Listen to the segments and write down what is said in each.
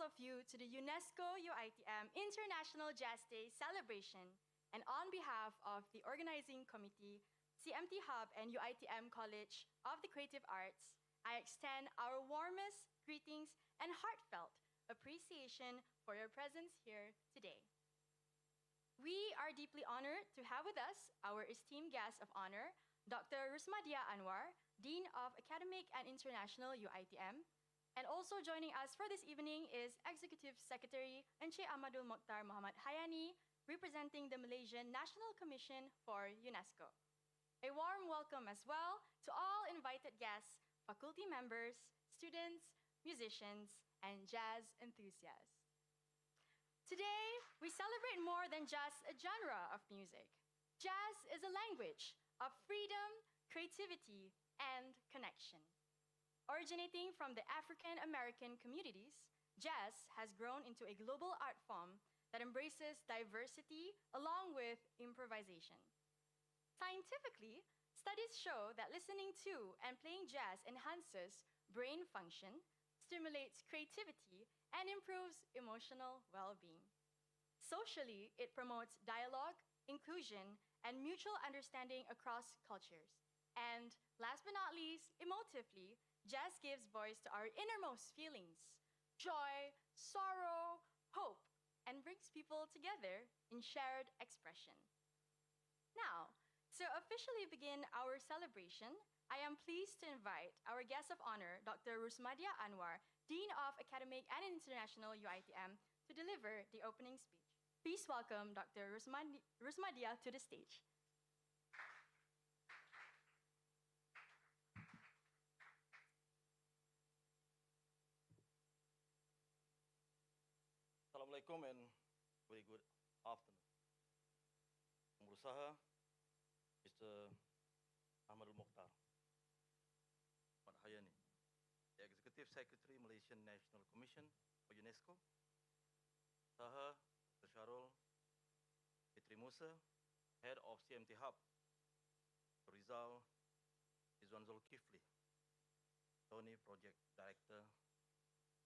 of you to the UNESCO UiTM International Jazz Day celebration, and on behalf of the organizing committee, CMT Hub, and UiTM College of the Creative Arts, I extend our warmest greetings and heartfelt appreciation for your presence here today. We are deeply honored to have with us our esteemed guest of honor, Dr. Rusmadia Anwar, Dean of Academic and International UiTM. And also joining us for this evening is Executive Secretary Encik Ahmadul Mokhtar Muhammad Hayani, representing the Malaysian National Commission for UNESCO. A warm welcome as well to all invited guests, faculty members, students, musicians, and jazz enthusiasts. Today, we celebrate more than just a genre of music. Jazz is a language of freedom, creativity, and connection. Originating from the African American communities, jazz has grown into a global art form that embraces diversity along with improvisation. Scientifically, studies show that listening to and playing jazz enhances brain function, stimulates creativity, and improves emotional well-being. Socially, it promotes dialogue, inclusion, and mutual understanding across cultures. And last but not least, emotively, jazz gives voice to our innermost feelings, joy, sorrow, hope, and brings people together in shared expression. Now, to officially begin our celebration, I am pleased to invite our guest of honor, Dr. Rusmadia Anwar, Dean of Academic and International UiTM, to deliver the opening speech. Please welcome Dr. Rusmadia to the stage. Assalamualaikum and very good afternoon. Berusaha, Mr. Ahmadul Mokhtar Muhammad Hayani, the Executive Secretary, Malaysian National Commission for UNESCO. Saha, Dr. Sharul Fitri Musa, Head of CMT Hub. Rizal Izwan Zulkifli, Tony Project Director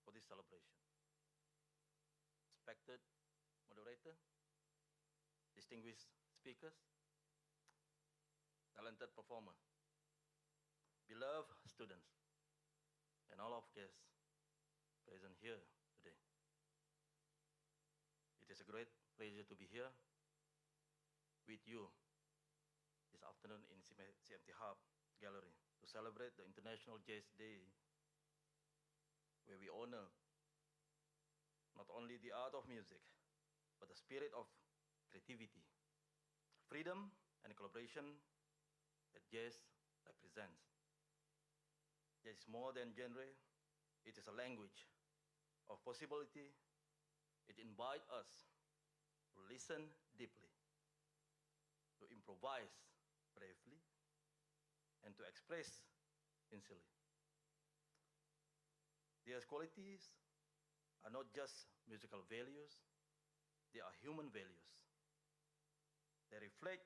for this celebration. Respected moderator, distinguished speakers, talented performer, beloved students, and all of guests present here today. It is a great pleasure to be here with you this afternoon in CMT Hub Gallery to celebrate the International Jazz Day, where we honor not only the art of music, but the spirit of creativity, freedom, and collaboration that jazz represents. Jazz is more than genre, it is a language of possibility. It invites us to listen deeply, to improvise bravely, and to express sincerely. These qualities are not just musical values, they are human values. They reflect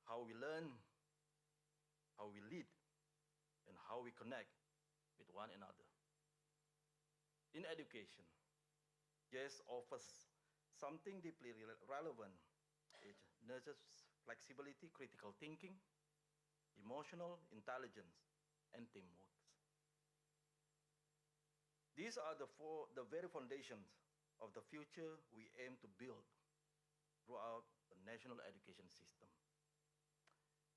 how we learn, how we lead, and how we connect with one another. In education, jazz offers something deeply relevant. It nurtures flexibility, critical thinking, emotional intelligence, and teamwork. These are the very foundations of the future we aim to build throughout the national education system.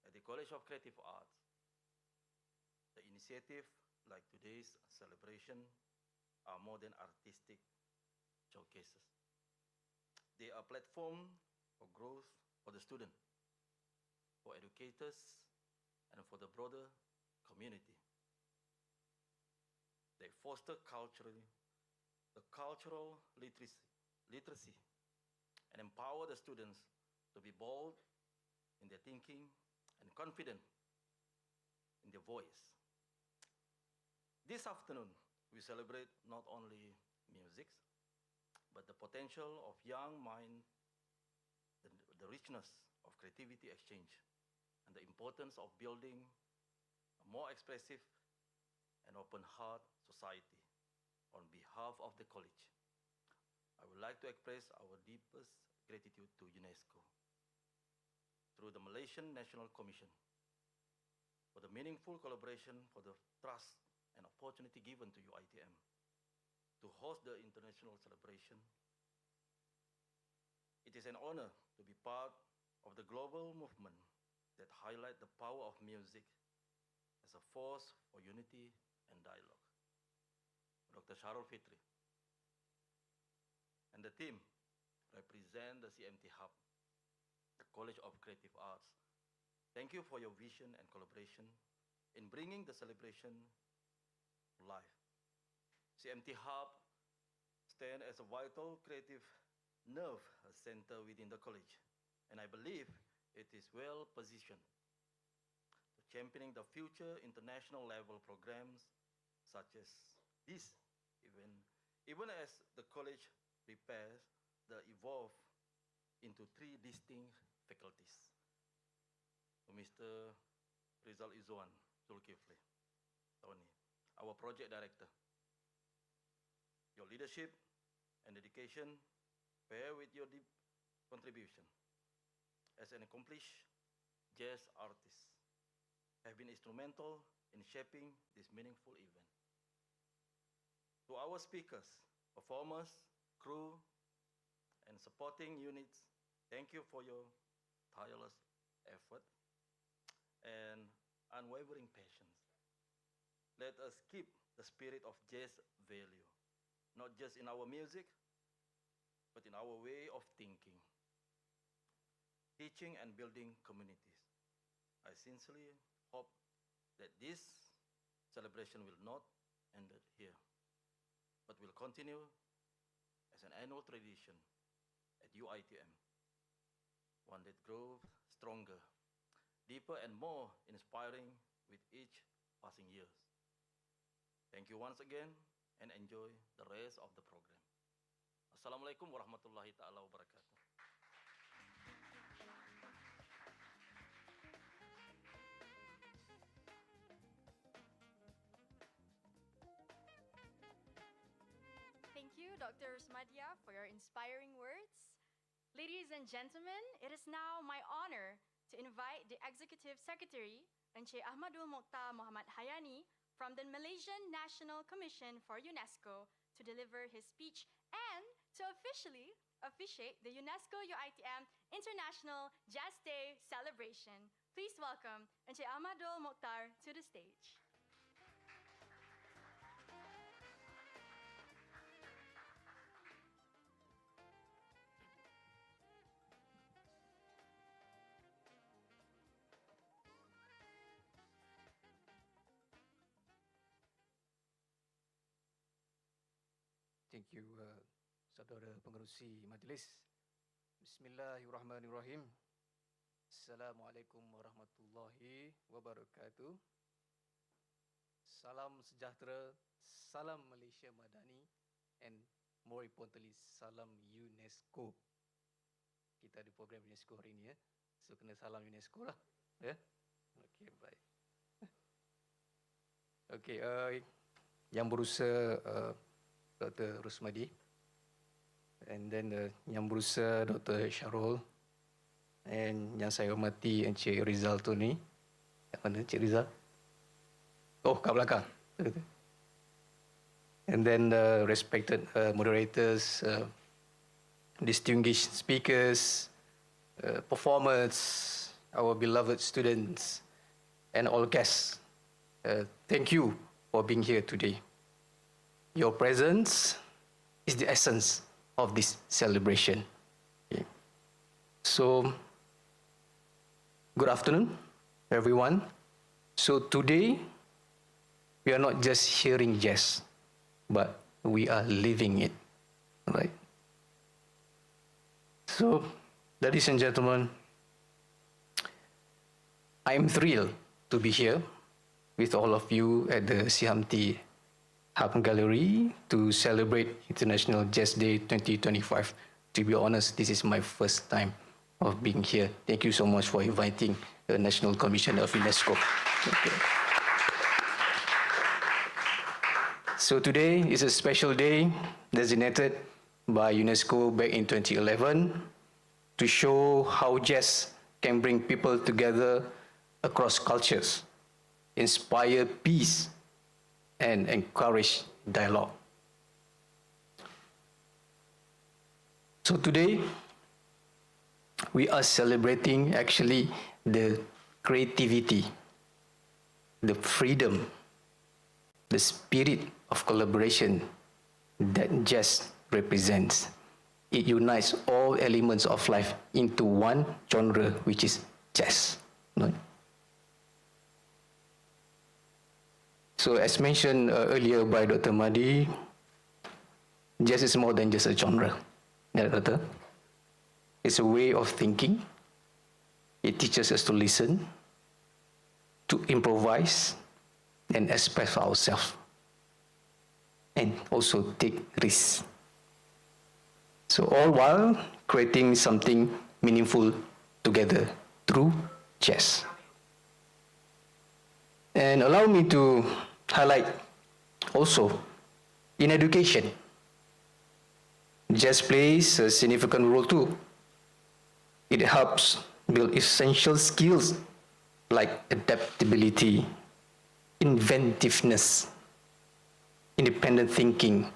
At the College of Creative Arts, the initiative like today's celebration are more than artistic showcases. They are a platform for growth for the student, for educators, and for the broader community. They foster the cultural literacy and empower the students to be bold in their thinking and confident in their voice. This afternoon, we celebrate not only music, but the potential of young mind, the richness of creativity exchange, and the importance of building a more expressive and open heart society on behalf of the college I would like to express our deepest gratitude to UNESCO through the Malaysian National Commission for the meaningful collaboration, for the trust and opportunity given to UiTM to host the international celebration. It is an honor to be part of the global movement that highlight the power of music as a force for unity and dialogue. Dr. Sharul Fitri and the team represent the CMT Hub, the College of Creative Arts. Thank you for your vision and collaboration in bringing the celebration to life. CMT Hub stands as a vital creative nerve center within the college, and I believe it is well positioned to championing the future international level programs such as this event, even as the college prepares the evolve into 3 distinct faculties. So Mr. Rizal Izwan Zulkifli, Tony, our project director. Your leadership and dedication pair with your deep contribution as an accomplished jazz artist have been instrumental in shaping this meaningful event. To our speakers, performers, crew, and supporting units, thank you for your tireless effort and unwavering patience. Let us keep the spirit of jazz value, not just in our music, but in our way of thinking, teaching and building communities. I sincerely hope that this celebration will not end here, but will continue as an annual tradition at UiTM, one that grows stronger, deeper and more inspiring with each passing years. Thank you once again and enjoy the rest of the program. Assalamualaikum warahmatullahi ta'ala wabarakatuh. Thank you, Dr. Rusmadia, for your inspiring words. Ladies and gentlemen, it is now my honor to invite the Executive Secretary, Encik Ahmadul Mokhtar Muhammad Hayani, from the Malaysian National Commission for UNESCO to deliver his speech and to officially officiate the UNESCO UiTM International Jazz Day celebration. Please welcome Encik Ahmadul Mokhtar to the stage. Thank you, Saudara Pengerusi Majlis. Bismillahirrahmanirrahim. Assalamualaikum warahmatullahi wabarakatuh. Salam sejahtera, salam Malaysia Madani, and more importantly, salam UNESCO. Kita ada program UNESCO hari ini, ya. So, kena salam UNESCO lah. Ya? Okey, baik. Okey, yang berusaha Dr. Rusmadi, and then yang berusaha Dr. Sharul, and yang saya hormati Encik Rizal tu ni. Mana Encik Rizal? Oh, kat belakang. And then the respected moderators, distinguished speakers, performers, our beloved students, and all guests. Thank you for being here today. Your presence is the essence of this celebration. Okay. So, good afternoon, everyone. So today, we are not just hearing jazz, but we are living it, right? So, ladies and gentlemen, I am thrilled to be here with all of you at the CMT Hub Gallery to celebrate International Jazz Day 2025. To be honest, this is my first time of being here. Thank you so much for inviting the National Commission of UNESCO. Okay. So today is a special day designated by UNESCO back in 2011 to show how jazz can bring people together across cultures, inspire peace, and encourage dialogue. So today, we are celebrating actually the creativity, the freedom, the spirit of collaboration that jazz represents. It unites all elements of life into one genre, which is jazz. Right? So as mentioned earlier by Dr. Madi, jazz is more than just a genre. Doctor? It's a way of thinking. It teaches us to listen, to improvise, and express ourselves, and also take risks. So all while creating something meaningful together through jazz. And allow me to highlight also in education, jazz plays a significant role too. It helps build essential skills like adaptability, inventiveness, independent thinking,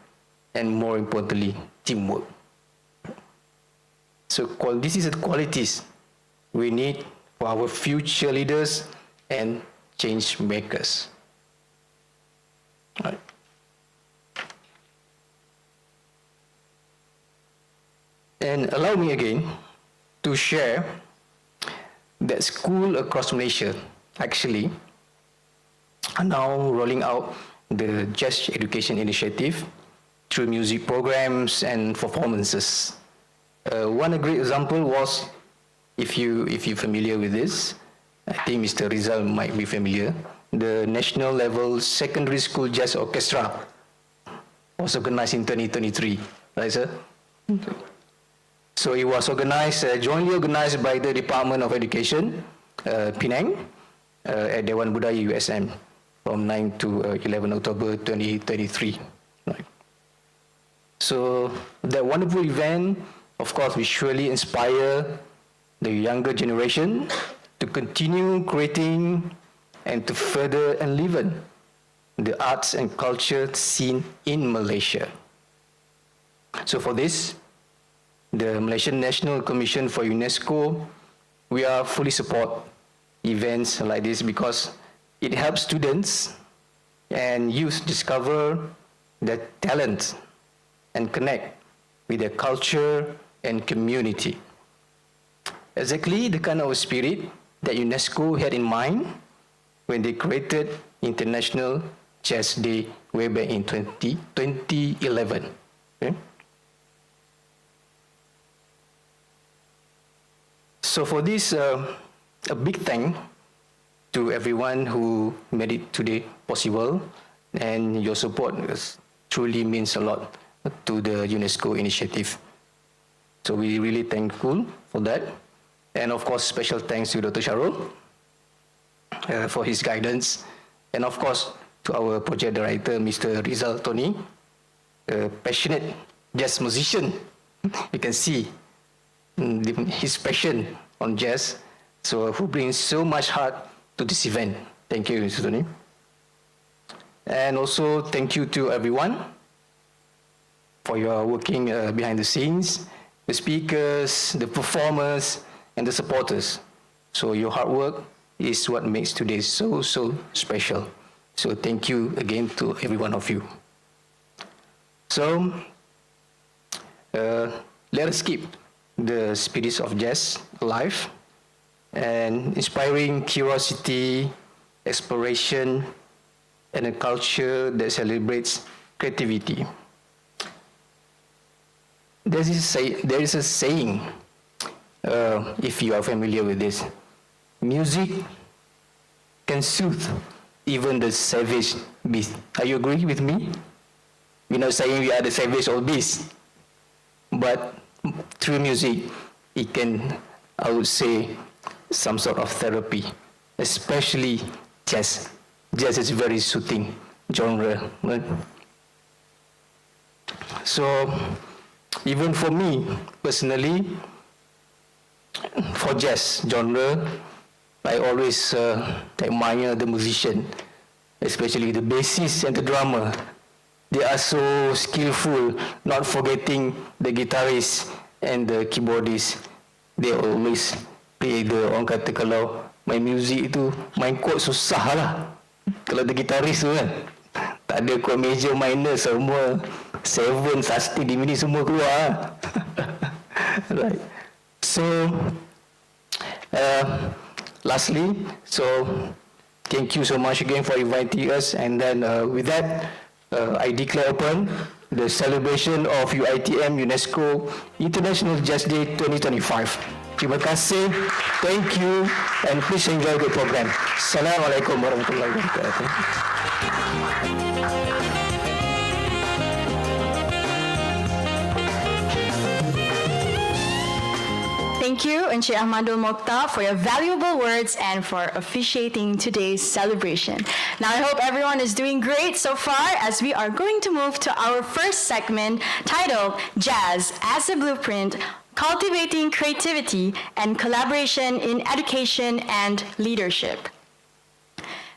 and more importantly, teamwork. So this is the qualities we need for our future leaders and change makers. Right. And allow me again to share that schools across Malaysia actually are now rolling out the Jazz Education Initiative through music programs and performances. One great example was, if you're familiar with this, I think Mr. Rizal might be familiar, the national level secondary school jazz orchestra was organized in 2023, right sir? So it was organized, jointly organized by the Department of Education, Penang, at Dewan Budaya USM from 9 to 11 October 2023. Right. So that wonderful event, of course, will surely inspire the younger generation to continue creating and to further enliven the arts and culture scene in Malaysia. So for this, the Malaysian National Commission for UNESCO, we are fully support events like this because it helps students and youth discover their talent and connect with their culture and community. Exactly the kind of spirit that UNESCO had in mind when they created International Jazz Day way back in 2011. Okay? So for this, a big thank to everyone who made it today possible, and your support truly means a lot to the UNESCO initiative. So we really thankful for that. And of course, special thanks to Dr. Sharul for his guidance. And of course, to our project director, Mr. Rizal Tony, a passionate jazz musician. You can see his passion on jazz, so who brings so much heart to this event. Thank you, Mr. Tony. And also thank you to everyone for your working behind the scenes, the speakers, the performers, and the supporters. So your hard work is what makes today so special. So thank you again to every one of you. So let us keep the spirits of jazz alive and inspiring curiosity, exploration, and a culture that celebrates creativity. There is a saying, if you are familiar with this, music can soothe even the savage beast. Are you agree with me? We're not saying we are the savage or beast, but through music, it can, I would say, some sort of therapy, especially jazz. Jazz is a very soothing genre. Right? So even for me personally, for jazz genre, I always admire the musician, especially the bassist and the drummer. They are so skillful, not forgetting the guitarist and the keyboardist. They always play orang kata kalau main music tu, main chord susah lah. Kalau the guitarist tu kan, tak ada chord major, minor, semua 7, sustain, diminished semua keluar. Right. So, lastly, thank you so much again for inviting us. And then with that, I declare open the celebration of UiTM-UNESCO International Jazz Day 2025. Terima kasih, thank you, and please enjoy the program. Assalamualaikum warahmatullahi wabarakatuh. Thank you, Encik Ahmadul Mokhtar, for your valuable words and for officiating today's celebration. Now, I hope everyone is doing great so far as we are going to move to our first segment titled Jazz as a Blueprint, Cultivating Creativity and Collaboration in Education and Leadership.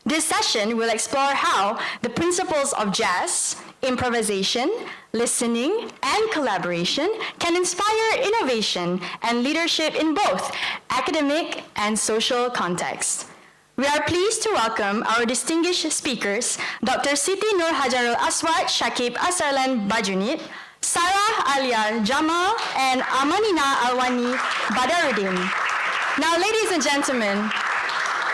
This session will explore how the principles of jazz, improvisation, listening, and collaboration can inspire innovation and leadership in both academic and social contexts. We are pleased to welcome our distinguished speakers, Dr. Siti Nur Hajarul Aswad Shakib Asarlan Bajunit, Sarah Alia Jamal, and Amanina Alwani Badaruddin. Now, ladies and gentlemen,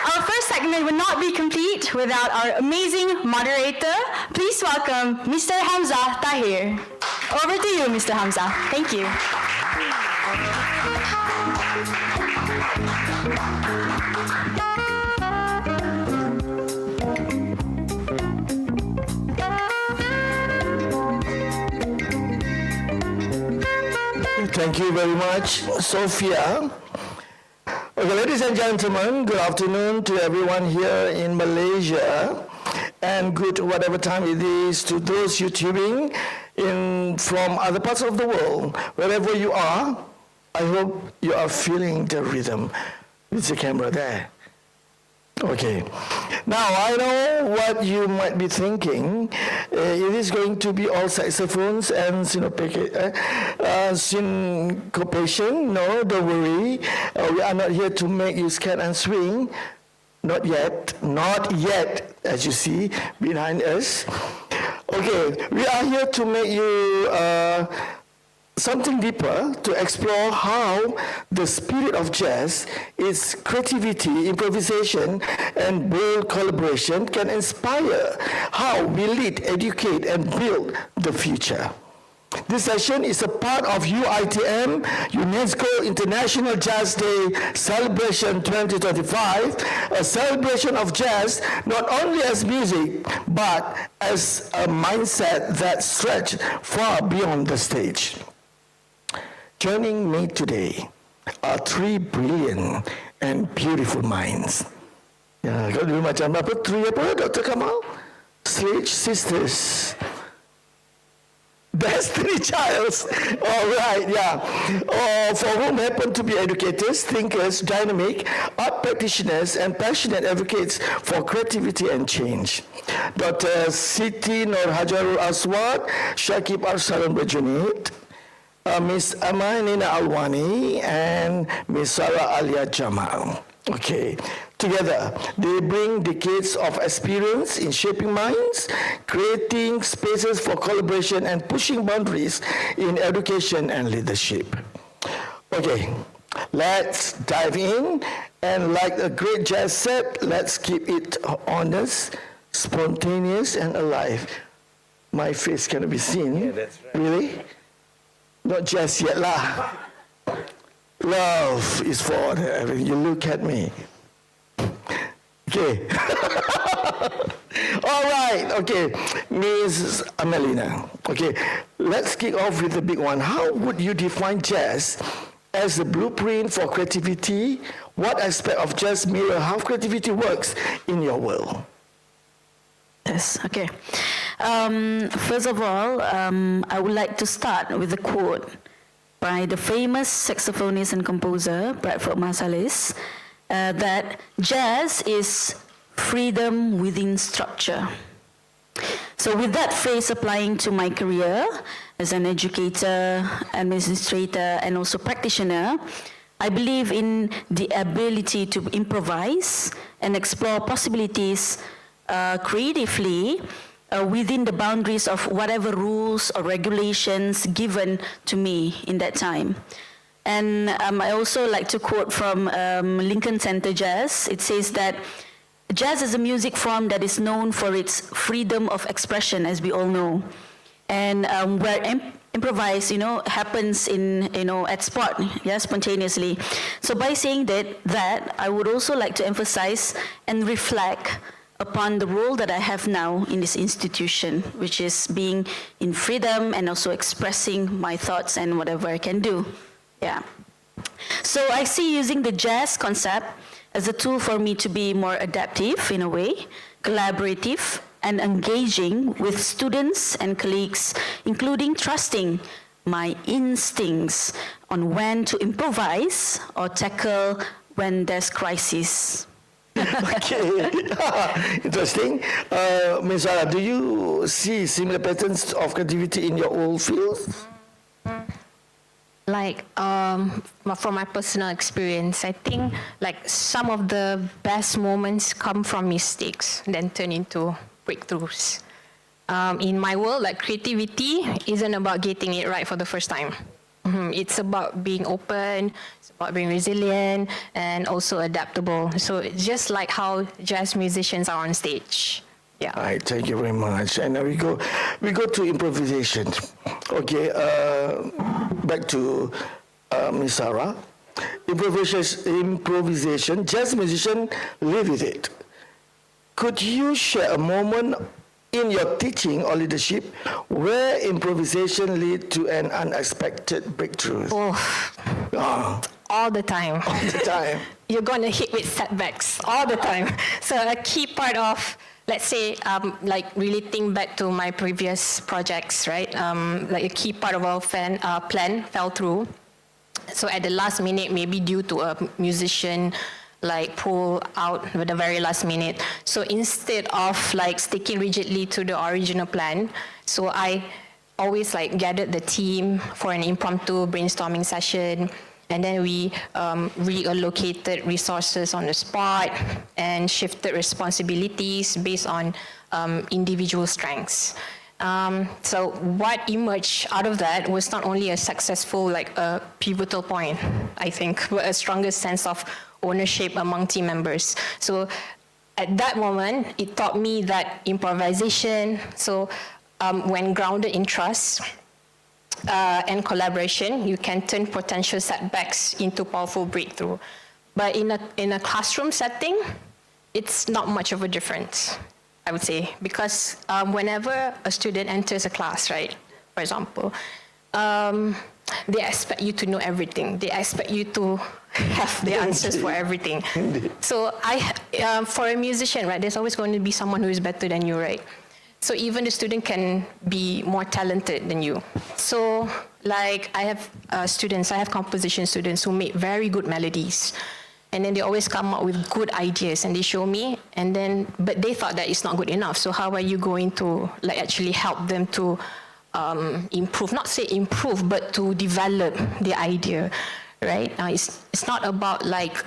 our first segment would not be complete without our amazing moderator. Please welcome Mr. Hamza Tahir. Over to you, Mr. Hamza. Thank you. Thank you very much, Sophia. Okay, ladies and gentlemen, good afternoon to everyone here in Malaysia, and good whatever time it is to those YouTubing from other parts of the world. Wherever you are, I hope you are feeling the rhythm. It's the camera there. Okay. Now, I know what you might be thinking. It is going to be all saxophones and syncopation. No, don't worry. We are not here to make you scat and swing. Not yet. Not yet, as you see behind us. Okay, we are here to make you something deeper, to explore how the spirit of jazz, its creativity, improvisation, and bold collaboration can inspire how we lead, educate, and build the future. This session is a part of UiTM-UNESCO International Jazz Day Celebration 2025, a celebration of jazz not only as music, but as a mindset that stretches far beyond the stage. Joining me today are three brilliant and beautiful minds. Ya, kau dulu macam apa? Three apa, Dr. Kamal? Sledge Sisters. Destiny Childs. All right, yeah. For whom happen to be educators, thinkers, dynamic, art practitioners, and passionate advocates for creativity and change. Dr. Siti Nur Hajarul Aswad, Shakib Asarlan Bajunit, Miss Amanina Alwani, and Miss Sarah Alia Jamal. Okay. Together, they bring decades of experience in shaping minds, creating spaces for collaboration, and pushing boundaries in education and leadership. Okay, let's dive in. And like a great jazz set, let's keep it honest, spontaneous, and alive. My face cannot be seen. Yeah, that's right. Really? Not just yet lah. Love is for you. Look at me. Okay. All right. Okay, Ms. Amelina. Okay, let's kick off with the big one. How would you define jazz as a blueprint for creativity? What aspect of jazz mirror how creativity works in your world? Yes, okay. First of all, I would like to start with a quote by the famous saxophonist and composer, Bradford Marsalis, that jazz is freedom within structure. So with that phrase applying to my career as an educator, administrator, and also practitioner, I believe in the ability to improvise and explore possibilities creatively within the boundaries of whatever rules or regulations given to me in that time. And I also like to quote from Lincoln Center Jazz. It says that jazz is a music form that is known for its freedom of expression, as we all know, and where improvise, happens in, at spot, spontaneously. So by saying that, I would also like to emphasize and reflect upon the role that I have now in this institution, which is being in freedom and also expressing my thoughts and whatever I can do. Yeah. So I see using the jazz concept as a tool for me to be more adaptive in a way, collaborative, and engaging with students and colleagues, including trusting my instincts on when to improvise or tackle when there's crisis. Okay, interesting. Ms. Zara, do you see similar patterns of creativity in your old field? Like, from my personal experience, I think like some of the best moments come from mistakes, then turn into breakthroughs. In my world, like creativity isn't about getting it right for the first time. It's about being open, it's about being resilient, and also adaptable. So it's just like how jazz musicians are on stage. Yeah. All right, thank you very much. And now we go to improvisation. Okay, back to Ms. Sarah. Improvisation, jazz musicians live with it. Could you share a moment in your teaching or leadership where improvisation led to an unexpected breakthrough? All the time. All the time. You're going to hit with setbacks all the time. So a key part of, let's say, like relating back to my previous projects, right? Like a key part of our plan fell through. So at the last minute, maybe due to a musician like pull out at the very last minute. So instead of like sticking rigidly to the original plan, so I always like gathered the team for an impromptu brainstorming session, and then we reallocated resources on the spot and shifted responsibilities based on individual strengths. So what emerged out of that was not only a successful, like a pivotal point, I think, but a stronger sense of ownership among team members. So at that moment, it taught me that improvisation, so when grounded in trust and collaboration, you can turn potential setbacks into powerful breakthrough. But in a classroom setting, it's not much of a difference, I would say, because whenever a student enters a class, right, for example, they expect you to know everything. They expect you to have the answers for everything. So for a musician, right, there's always going to be someone who is better than you, right? So even the student can be more talented than you. So like I have composition students who make very good melodies. And then they always come up with good ideas and they show me, but they thought that it's not good enough. So how are you going to like actually help them to improve, not say improve, but to develop the idea, right? It's not about like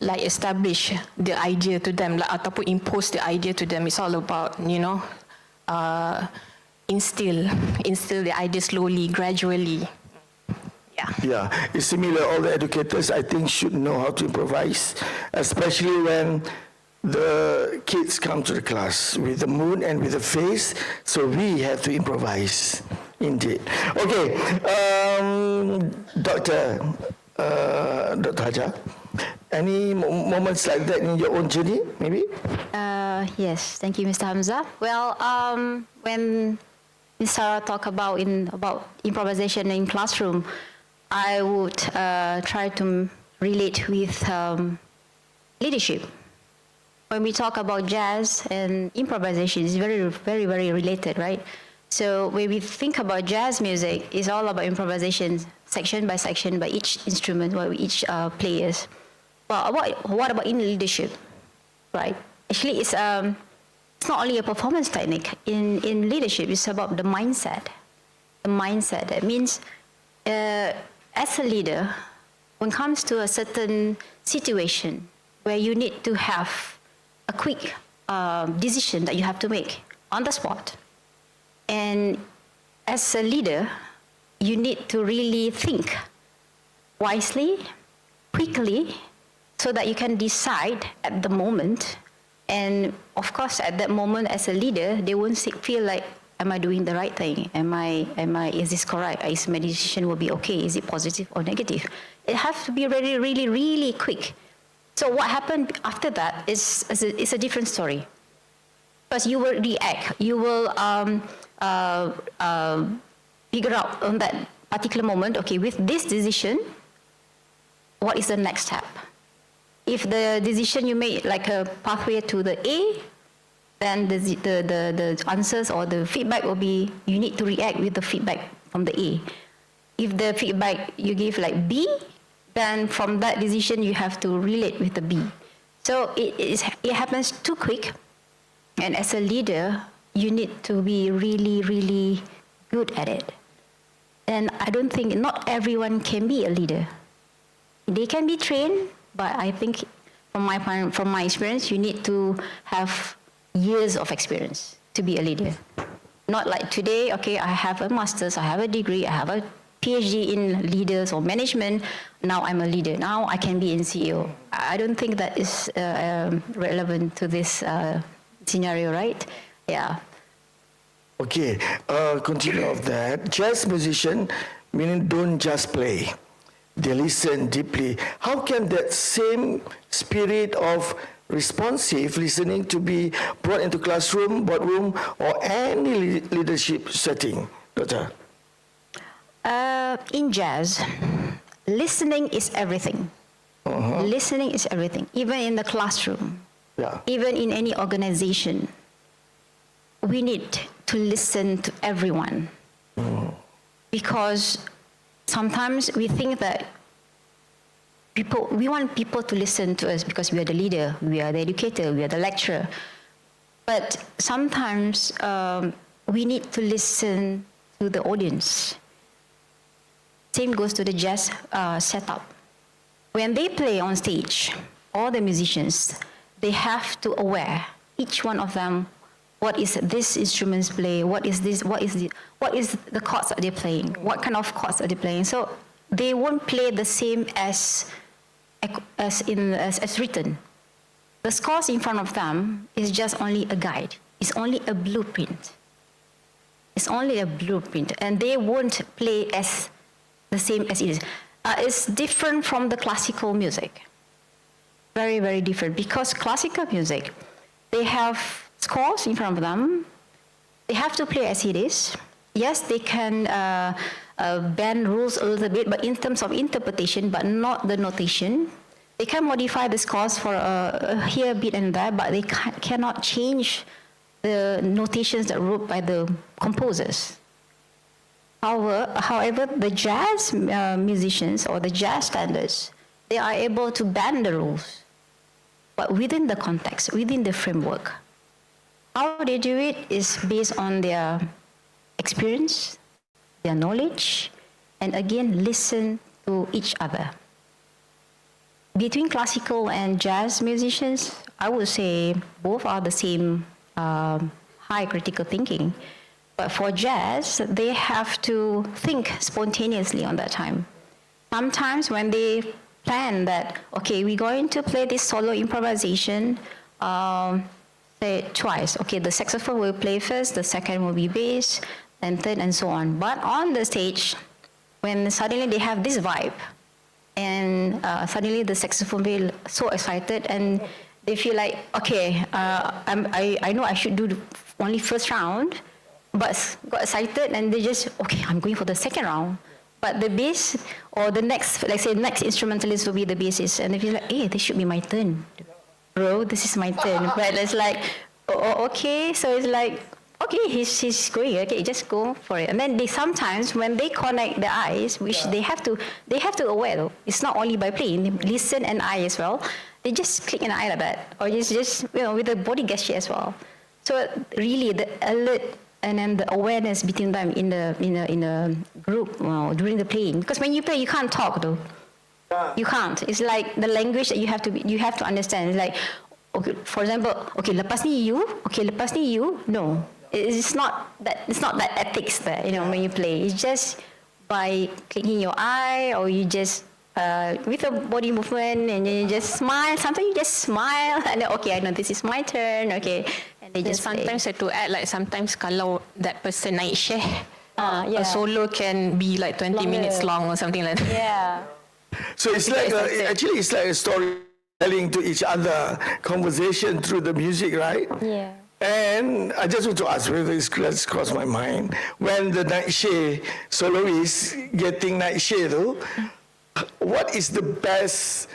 establish the idea to them, like ataupun impose the idea to them. It's all about, instill the idea slowly, gradually. Yeah, it's similar. All the educators, I think, should know how to improvise, especially when the kids come to the class with the mood and with the face, so we have to improvise, indeed. Okay, Dr. Haja, any moments like that in your own journey, maybe? Yes, thank you, Mr. Hamza. Well, when Ms. Sarah talked about improvisation in classroom, I would try to relate with leadership. when we talk about jazz and improvisation, it's very, very, very related, right? So when we think about jazz music, it's all about improvisation, section by section, by each instrument, by each players. But what about in leadership, right? Actually, it's not only a performance technique. In leadership, it's about the mindset. The mindset. That means, as a leader, when it comes to a certain situation where you need to have a quick decision that you have to make on the spot, and as a leader, you need to really think wisely, quickly, so that you can decide at the moment. And of course, at that moment, as a leader, they won't feel like, am I doing the right thing? Is this correct? Is my decision will be okay? Is it positive or negative? It has to be really, really, really quick. So what happened after that is a different story. Because you will react, you will figure out on that particular moment, okay, with this decision, what is the next step? If the decision you made, like a pathway to the A, then the answers or the feedback will be, you need to react with the feedback from the A. If the feedback you give like B, then from that decision you have to relate with the B. So it happens too quick, and as a leader, you need to be really, really good at it. And I don't think, not everyone can be a leader. They can be trained, but I think from my experience, you need to have years of experience to be a leader. Not like today, okay, I have a master's, I have a degree, I have a PhD in leaders or management, now I'm a leader, now I can be in CEO. I don't think that is relevant to this scenario, right? Yeah. Okay, continue of that. Jazz musician, meaning don't just play. They listen deeply. How can that same spirit of responsive listening to be brought into classroom, boardroom, or any leadership setting, Doctor? In jazz, listening is everything. Listening is everything, even in the classroom, even in any organization. We need to listen to everyone. Because sometimes we think that we want people to listen to us because we are the leader, we are the educator, we are the lecturer. But sometimes we need to listen to the audience. Same goes to the jazz setup. When they play on stage, all the musicians, they have to aware, each one of them, what is this instruments play, what is this, what is the chords that they're playing, what kind of chords are they playing. So they won't play the same as written. The scores in front of them is just only a guide. It's only a blueprint. It's only a blueprint, and they won't play as the same as it is. It's different from the classical music. Very, very different, because classical music, they have scores in front of them. They have to play as it is. Yes, they can bend rules a little bit, but in terms of interpretation, but not the notation. They can modify the scores for here a bit and there, but they cannot change the notations that wrote by the composers. However, the jazz musicians or the jazz standards, they are able to bend the rules, but within the context, within the framework. How they do it is based on their experience, their knowledge, and again, listen to each other. Between classical and jazz musicians, I would say both are the same high critical thinking. But for jazz, they have to think spontaneously on that time. Sometimes when they plan that, okay, we're going to play this solo improvisation, say twice. Okay, the saxophone will play first, the second will be bass, and third, and so on. But on the stage, when suddenly they have this vibe, and suddenly the saxophone will so excited, and they feel like, okay, I know I should do only first round, but got excited and they just, okay, I'm going for the second round. But the bass, or the next, let's say next instrumentalist will be the bassist, and they feel like, hey, this should be my turn bro, this is my turn. But it's like, okay. So it's like, okay, he's going. Okay, just go for it. And then they sometimes when they connect the eyes, which they have to aware though. It's not only by playing, they listen and eye as well. They just click an eye like that, or just with the body gesture as well. So really, the alert and then the awareness between them in a group during the playing. Because when you play, you can't talk though. You can't. It's like the language that you have to understand. It's like, okay, for example, okay, lepas ni you, okay, lepas ni you. No, it's not that ethics there. When you play, it's just by clicking your eye, or you just with a body movement, and then you just smile. Sometimes you just smile, and then, okay, I know this is my turn. Okay, and they just sometimes to add, like sometimes kalau that person naik share, yeah. a solo can be like 20 minutes long or something like that. Yeah. So it's like actually it's like a storytelling to each other, conversation through the music, right? Yeah. And I just want to ask whether this crossed my mind. When the night share soloist getting night share though, what is the best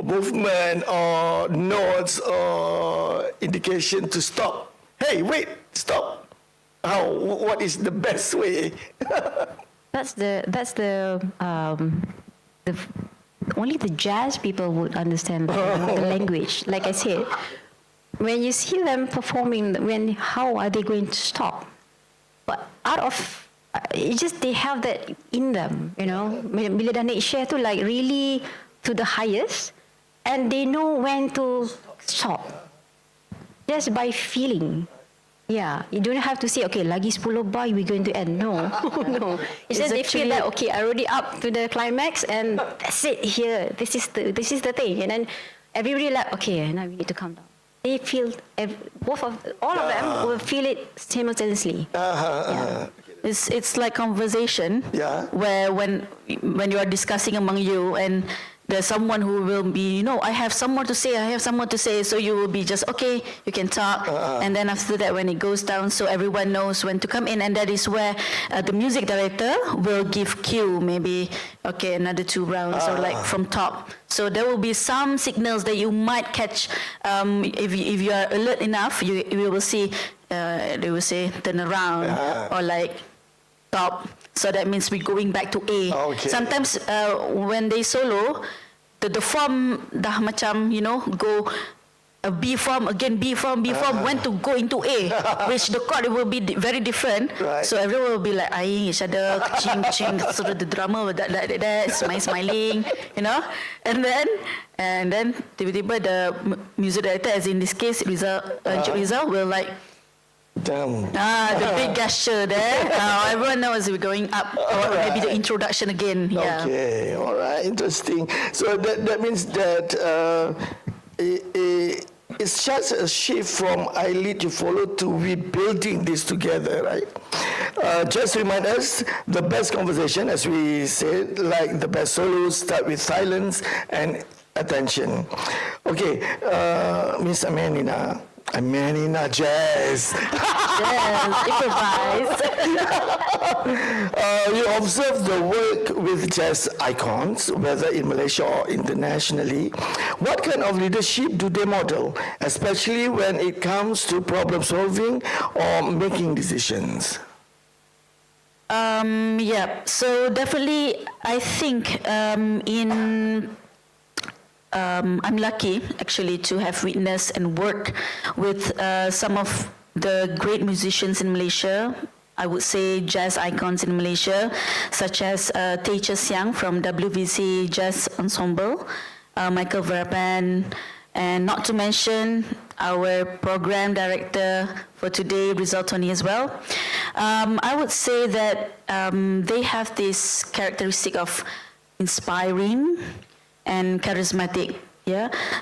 movement or notes or indication to stop? Hey, wait, stop. What is the best way? That's the only the jazz people would understand the language. Like I said, when you see them performing, how are they going to stop? But out of it's just they have that in them, Bila dah naik share tu like really to the highest, and they know when to stop. Just by feeling. Yeah, you don't have to say, okay, lagi 10 bar, we're going to end. No, no. It's just they feel like, okay, I already up to the climax, and that's it here. This is the thing. And then everybody like, okay, now we need to calm down. They feel, all of them will feel it simultaneously. Yeah. It's like conversation, where when you are discussing among you, and there's someone who will be, I have someone to say, so you will be just, okay, you can talk, and then after that, when it goes down, so everyone knows when to come in, and that is where the music director will give cue, maybe, okay, another 2 rounds, or like from top. So there will be some signals that you might catch, if you are alert enough, you will see, they will say, turn around, or like, top. So that means we're going back to A. Okay. Sometimes when they solo, the form dah macam, go B form, again B form, when to go into A, which the chord will be very different. Right. So everyone will be like eyeing each other, ching, so the drummer will that, smiling, and then tiba-tiba the music director, as in this case, Rizal will like, damn. the big gesture there. Everyone knows we're going up, or maybe the introduction again. Yeah. Okay, all right, interesting. So that means that it's just a shift from I lead, you follow to we building this together, right? Just remind us, the best conversation, as we said, like the best solos, start with silence and attention. Okay, Miss Amenina Jazz. Improvise. You observe the work with jazz icons, whether in Malaysia or internationally. What kind of leadership do they model, especially when it comes to problem solving or making decisions? So definitely, I think I'm lucky actually to have witnessed and worked with some of the great musicians in Malaysia. I would say jazz icons in Malaysia, such as Teacher Siang from WVC Jazz Ensemble, Michael Verapan, and not to mention our program director for today, Rizal Tony, as well. I would say that they have this characteristic of inspiring and charismatic,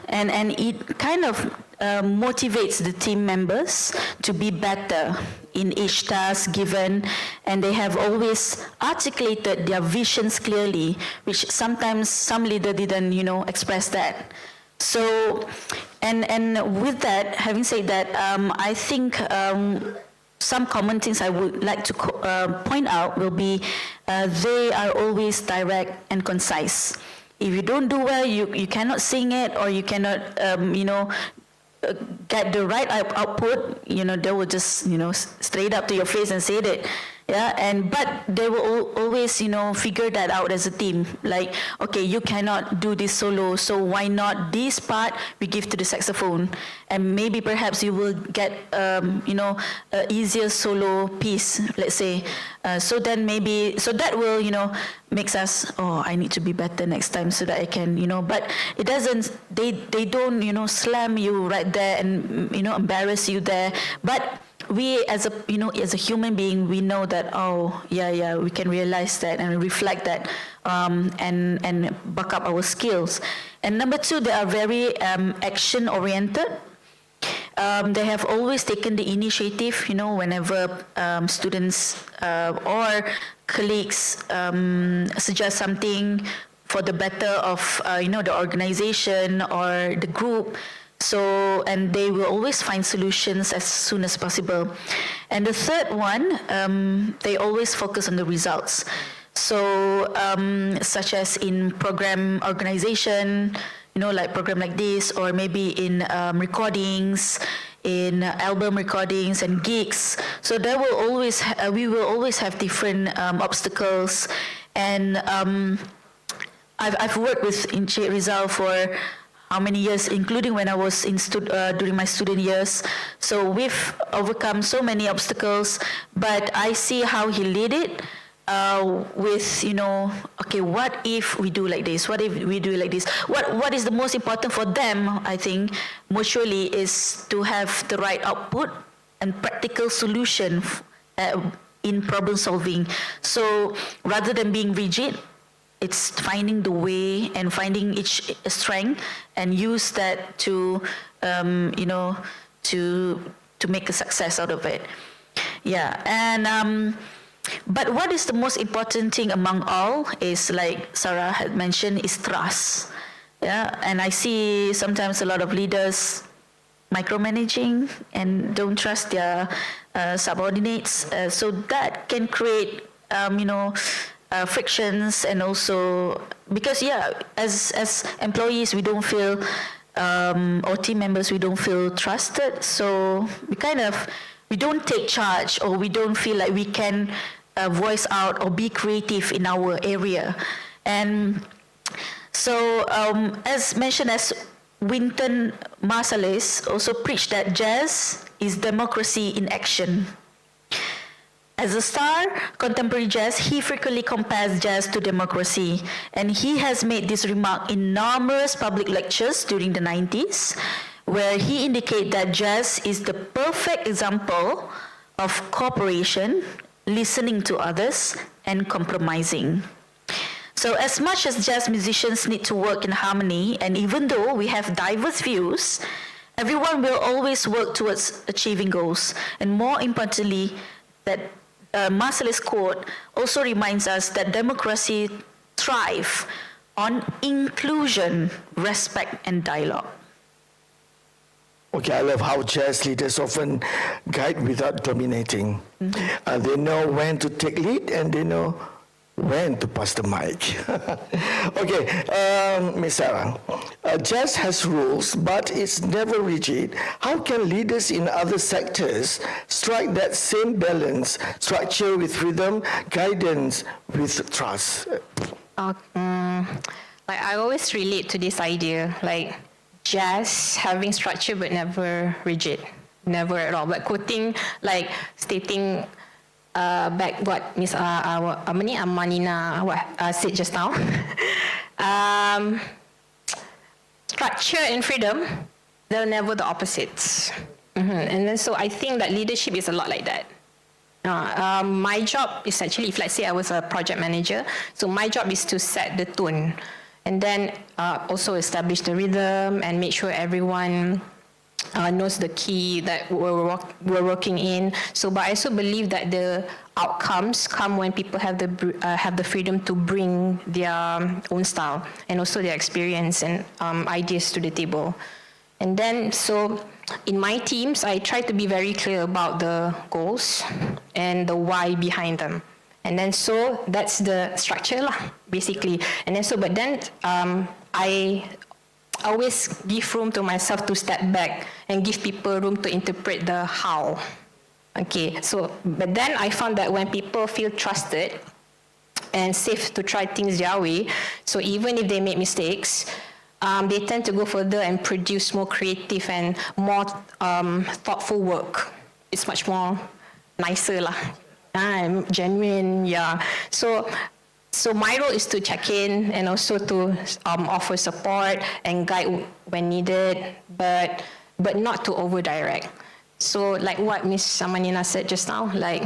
and it kind of motivates the team members to be better in each task given, and they have always articulated their visions clearly, which sometimes some leader didn't, express that. So, and with that, having said that, I think some common things I would like to point out will be they are always direct and concise. If you don't do well, you cannot sing it, or you cannot, get the right output, they will just, straight up to your face and say it. Yeah, but they will always, figure that out as a team. Like, okay, you cannot do this solo, so why not this part we give to the saxophone, and maybe perhaps you will get, a easier solo piece, let's say. So that will, makes us, I need to be better next time so that I can, But it doesn't. They don't, slam you right there and embarrass you there, but we as a human being, we know that, we can realize that and reflect that, and back up our skills. And number two, they are very action oriented. They have always taken the initiative, whenever students or colleagues suggest something for the better of the organization or the group. So, and they will always find solutions as soon as possible. And the third one, they always focus on the results. So, such as in program organization, like program like this, or maybe in recordings, in album recordings and gigs. So there will always, we will always have different obstacles. And I've worked with Encik Rizal for how many years, including when I was in during my student years. So we've overcome so many obstacles, but I see how he led it with, okay, what if we do like this? What if we do like this? What is the most important for them, I think, mutually, is to have the right output and practical solution in problem solving. So rather than being rigid, it's finding the way and finding each strength and use that to, to make a success out of it. Yeah, and but what is the most important thing among all is, like Sarah had mentioned, is trust. Yeah, and I see sometimes a lot of leaders micromanaging and don't trust their subordinates. So that can create, frictions, and also because as employees we don't feel, or team members, we don't feel trusted. So we don't take charge, or we don't feel like we can voice out or be creative in our area. And so, as mentioned, as Wynton Marsalis also preached that jazz is democracy in action. As a star, contemporary jazz, he frequently compares jazz to democracy, and he has made this remark in numerous public lectures during the 90s, where he indicated that jazz is the perfect example of cooperation, listening to others, and compromising. So as much as jazz musicians need to work in harmony, and even though we have diverse views, everyone will always work towards achieving goals. And more importantly, that Marsalis' quote also reminds us that democracy thrives on inclusion, respect, and dialogue. Okay, I love how jazz leaders often guide without dominating. Mm-hmm. They know when to take lead, and they know when to pass the mic. Okay, Ms. Sarah, jazz has rules, but it's never rigid. How can leaders in other sectors strike that same balance, structure with freedom, guidance with trust? I always relate to this idea, like jazz having structure but never rigid, never at all. But stating back what Miss Amanina said just now. Structure and freedom, they're never the opposites. And then so I think that leadership is a lot like that. My job is actually, if let's say I was a project manager, so my job is to set the tone, and then also establish the rhythm and make sure everyone knows the key that we're working in. So, but I also believe that the outcomes come when people have the freedom to bring their own style and also their experience and ideas to the table. And then, so in my teams, I try to be very clear about the goals and the why behind them. And then, so that's the structure lah, basically. And then, so, but then I always give room to myself to step back and give people room to interpret the how. Okay, so, but then I found that when people feel trusted and safe to try things their way, so even if they make mistakes, they tend to go further and produce more creative and more thoughtful work. It's much more nicer lah, genuine, yeah. So my role is to check in and also to offer support and guide when needed, but not to over-direct. So like what Ms. Samanina said just now, like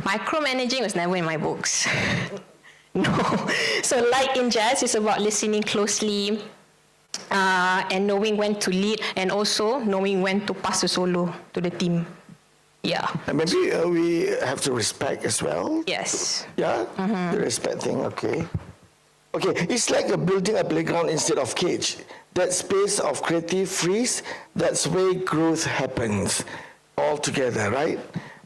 micromanaging was never in my books. No. So like in jazz, it's about listening closely and knowing when to lead and also knowing when to pass the solo to the team. Yeah. And maybe we have to respect as well. Yes. Yeah? The respect thing, okay. Okay, it's like building a playground instead of cage. That space of creative freeze, that's where growth happens all together, right?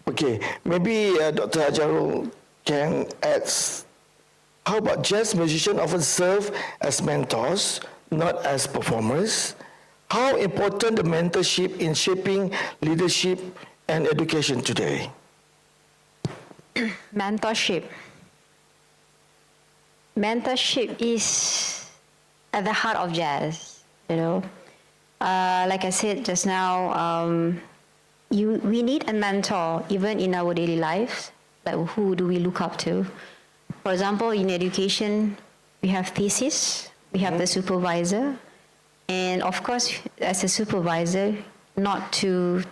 Okay, maybe Dr. Ajarul can add, how about jazz musicians often serve as mentors, not as performers? How important the mentorship in shaping leadership and education today? Mentorship. Mentorship is at the heart of jazz, you know. Like I said just now, we need a mentor even in our daily lives. Like who do we look up to? For example, in education, we have thesis, we have the supervisor, and of course, as a supervisor, not to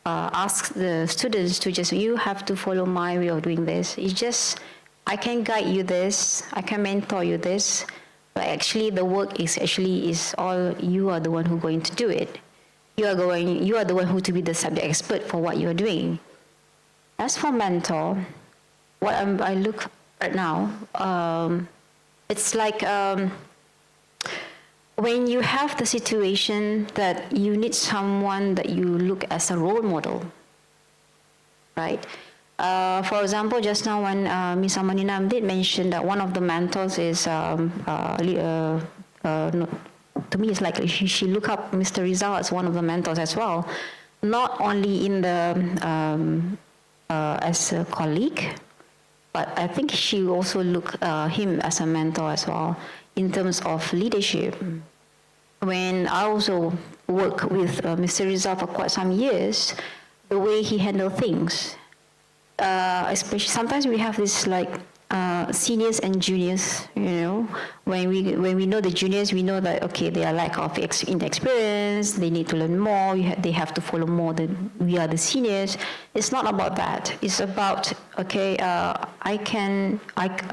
ask the students to just, you have to follow my way of doing this. It's just, I can guide you this, I can mentor you this, but actually the work is all, you are the one who's going to do it. You are the one who to be the subject expert for what you're doing. As for mentor, what I look right now, it's like when you have the situation that you need someone that you look as a role model, right? For example, just now when Ms. Amaninam did mention that one of the mentors is, to me it's like she look up Mr. Rizal as one of the mentors as well, not only in the as a colleague, but I think she also look him as a mentor as well in terms of leadership. When I also work with Mr. Rizal for quite some years, the way he handled things, especially sometimes we have this like seniors and juniors, you know, when we know the juniors, we know that, okay, they are lack of inexperience, they need to learn more, they have to follow more than we are the seniors. It's not about that. It's about, okay,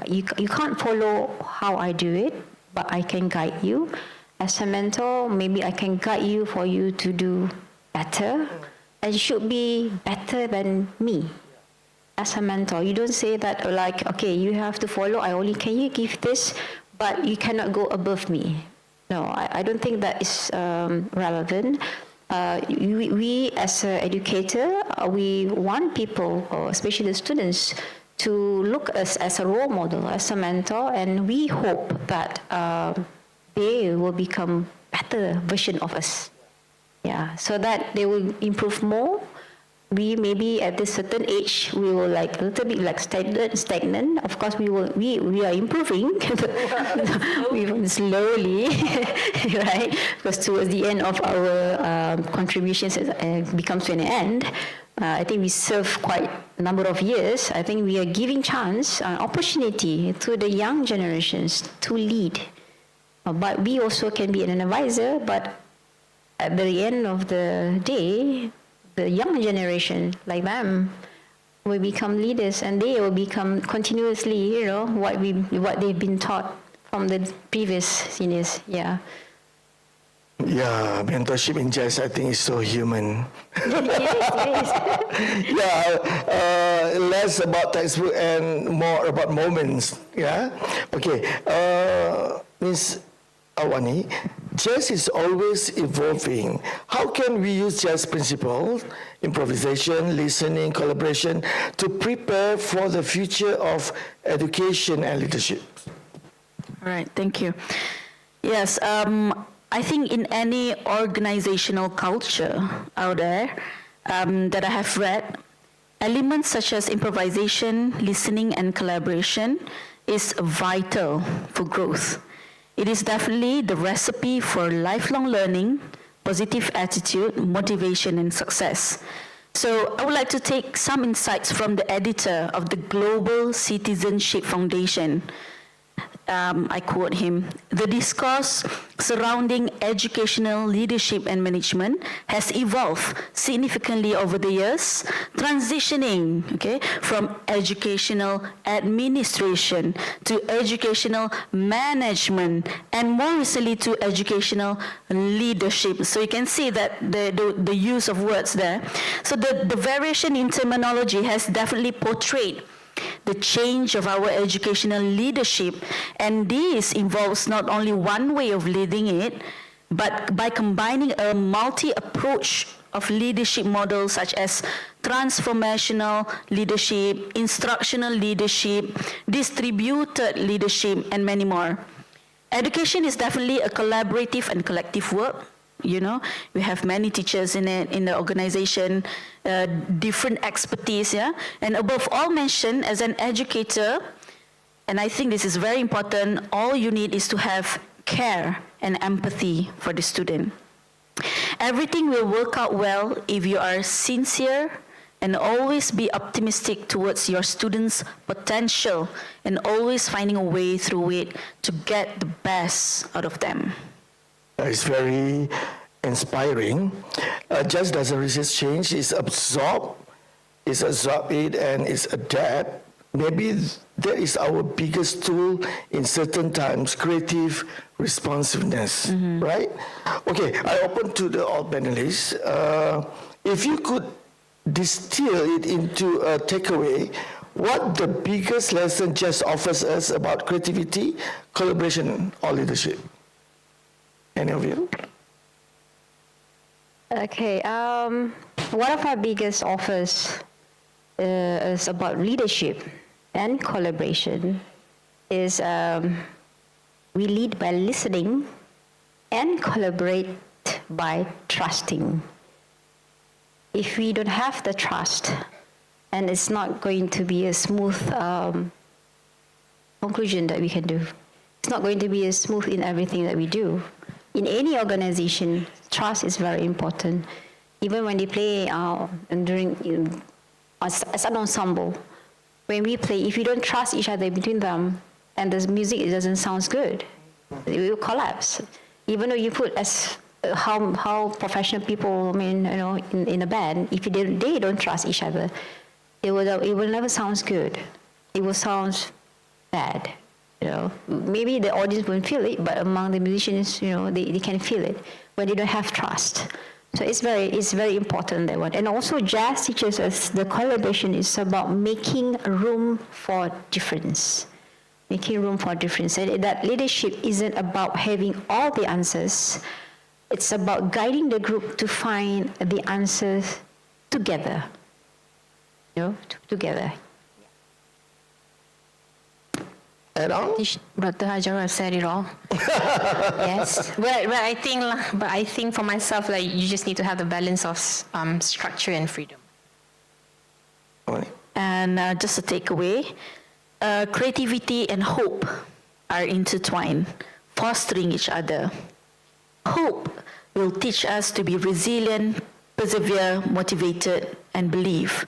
you can't follow how I do it, but I can guide you. As a mentor, maybe I can guide you for you to do better, and should be better than me. As a mentor, you don't say that like, okay, you have to follow, can you give this, but you cannot go above me. No, I don't think that is relevant. We as an educator, we want people, especially the students, to look us as a role model, as a mentor, and we hope that they will become better version of us. Yeah, so that they will improve more. We maybe at this certain age, we will like a little bit like stagnant. Of course, we are improving, we slowly, right? Because towards the end of our contributions becomes to an end. I think we serve quite a number of years. I think we are giving chance, opportunity to the young generations to lead. But we also can be an advisor, but at the end of the day, the young generation, like them, will become leaders, and they will become continuously, you know, what they've been taught from the previous seniors. Yeah. Yeah, mentorship in jazz, I think, is so human. Yes. Yeah, less about textbook and more about moments. Yeah. Okay. Ms. Awani, jazz is always evolving. How can we use jazz principles, improvisation, listening, collaboration, to prepare for the future of education and leadership? All right, thank you. Yes, I think in any organizational culture out there that I have read, elements such as improvisation, listening, and collaboration is vital for growth. It is definitely the recipe for lifelong learning, positive attitude, motivation, and success. So I would like to take some insights from the editor of the Global Citizenship Foundation. I quote him, "The discourse surrounding educational leadership and management has evolved significantly over the years, transitioning from educational administration to educational management, and more recently to educational leadership." So you can see that the use of words there. So the variation in terminology has definitely portrayed the change of our educational leadership, and this involves not only one way of leading it, but by combining a multi-approach of leadership models such as transformational leadership, instructional leadership, distributed leadership, and many more. Education is definitely a collaborative and collective work. You know, we have many teachers in the organization, different expertise, yeah? And above all mentioned, as an educator, and I think this is very important, all you need is to have care and empathy for the student. Everything will work out well if you are sincere and always be optimistic towards your students' potential and always finding a way through it to get the best out of them. It's very inspiring. Just doesn't resist change, it's absorb it and it's adapt. Maybe that is our biggest tool in certain times, creative responsiveness, right? Okay, I open to all panelists. If you could distill it into a takeaway, what the biggest lesson just offers us about creativity, collaboration, or leadership? Any of you? Okay, one of our biggest offers is about leadership and collaboration is we lead by listening and collaborate by trusting. If we don't have the trust, and it's not going to be a smooth conclusion that we can do. It's not going to be as smooth in everything that we do. In any organization, trust is very important. Even when they play as an ensemble, when we play, if you don't trust each other between them, and the music doesn't sound good, it will collapse. Even though you put as how professional people, in a band, if they don't trust each other, it will never sound good. It will sound bad. Maybe the audience won't feel it, but among the musicians, they can feel it when they don't have trust. So it's very important, that one. And also jazz teaches us the collaboration is about making room for difference. Making room for difference. And that leadership isn't about having all the answers. It's about guiding the group to find the answers together. Together. Dr. Hajara said it all. Yes. But I think for myself, you just need to have the balance of structure and freedom. And just a takeaway, creativity and hope are intertwined, fostering each other. Hope will teach us to be resilient, persevere, motivated, and believe,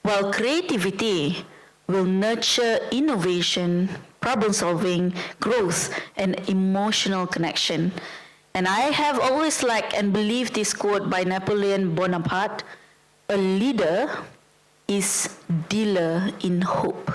while creativity will nurture innovation, problem-solving, growth, and emotional connection. And I have always liked and believed this quote by Napoleon Bonaparte, "A leader is dealer in hope."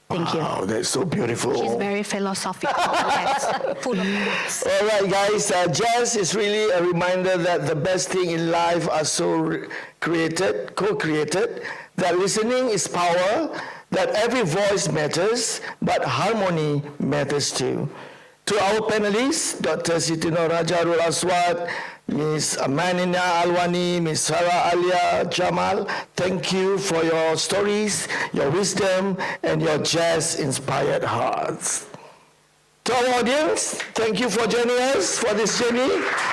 Thank you. Wow, that's so beautiful. She's very philosophical. Yes, full of quotes. All right, guys, jazz is really a reminder that the best thing in life are so co-created, that listening is power, that every voice matters, but harmony matters too. To our panelists, Dr. Siti Norajarul Aswad, Ms. Amanina Alwani, Ms. Sarah Alia Jamal, thank you for your stories, your wisdom, and your jazz-inspired hearts. To our audience, thank you for joining us for this journey.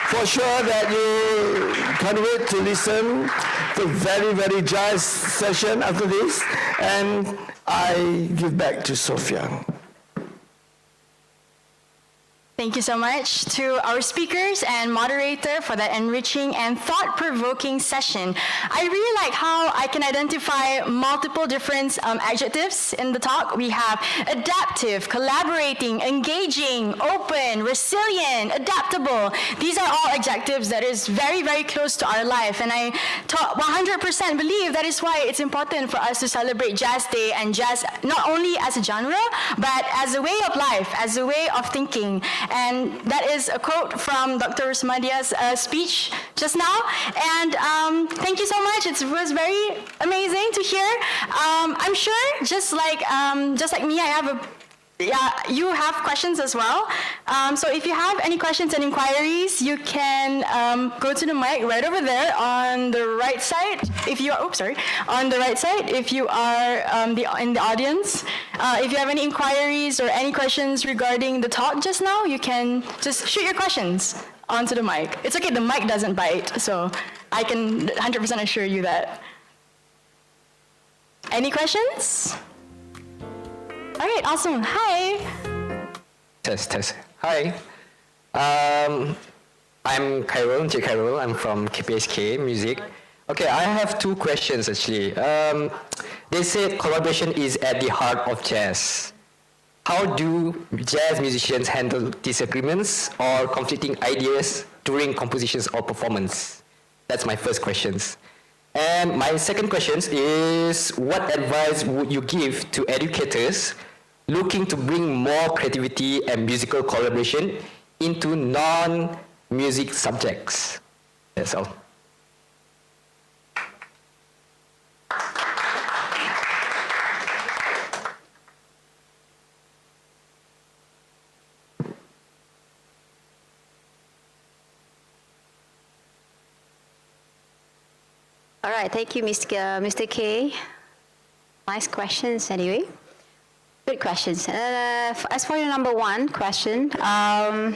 For sure that you can't wait to listen to very, very jazz session after this. And I give back to Sophia. Thank you so much to our speakers and moderator for that enriching and thought-provoking session. I really like how I can identify multiple different adjectives in the talk. We have adaptive, collaborating, engaging, open, resilient, adaptable. These are all adjectives that is very, very close to our life. And I 100% believe that is why it's important for us to celebrate Jazz Day and jazz not only as a genre, but as a way of life, as a way of thinking. And that is a quote from Dr. Rusmadia's speech just now. And thank you so much. It was very amazing to hear. I'm sure, just like me, you have questions as well. So if you have any questions and inquiries, you can go to the mic right over there on the right side. If you are, on the right side. If you are in the audience, if you have any inquiries or any questions regarding the talk just now, you can just shoot your questions onto the mic. It's okay, the mic doesn't bite, so I can 100% assure you that. Any questions? All right, awesome. Hi. Test. Hi. I'm Khairul, J. Khairul. I'm from KPSK Music. Okay, I have two questions actually. They said collaboration is at the heart of jazz. How do jazz musicians handle disagreements or conflicting ideas during compositions or performance? That's my first question. And my second question is, what advice would you give to educators looking to bring more creativity and musical collaboration into non-music subjects? That's all. All right, thank you, Mr. K. Nice questions anyway. Good questions. As for your number one question, okay,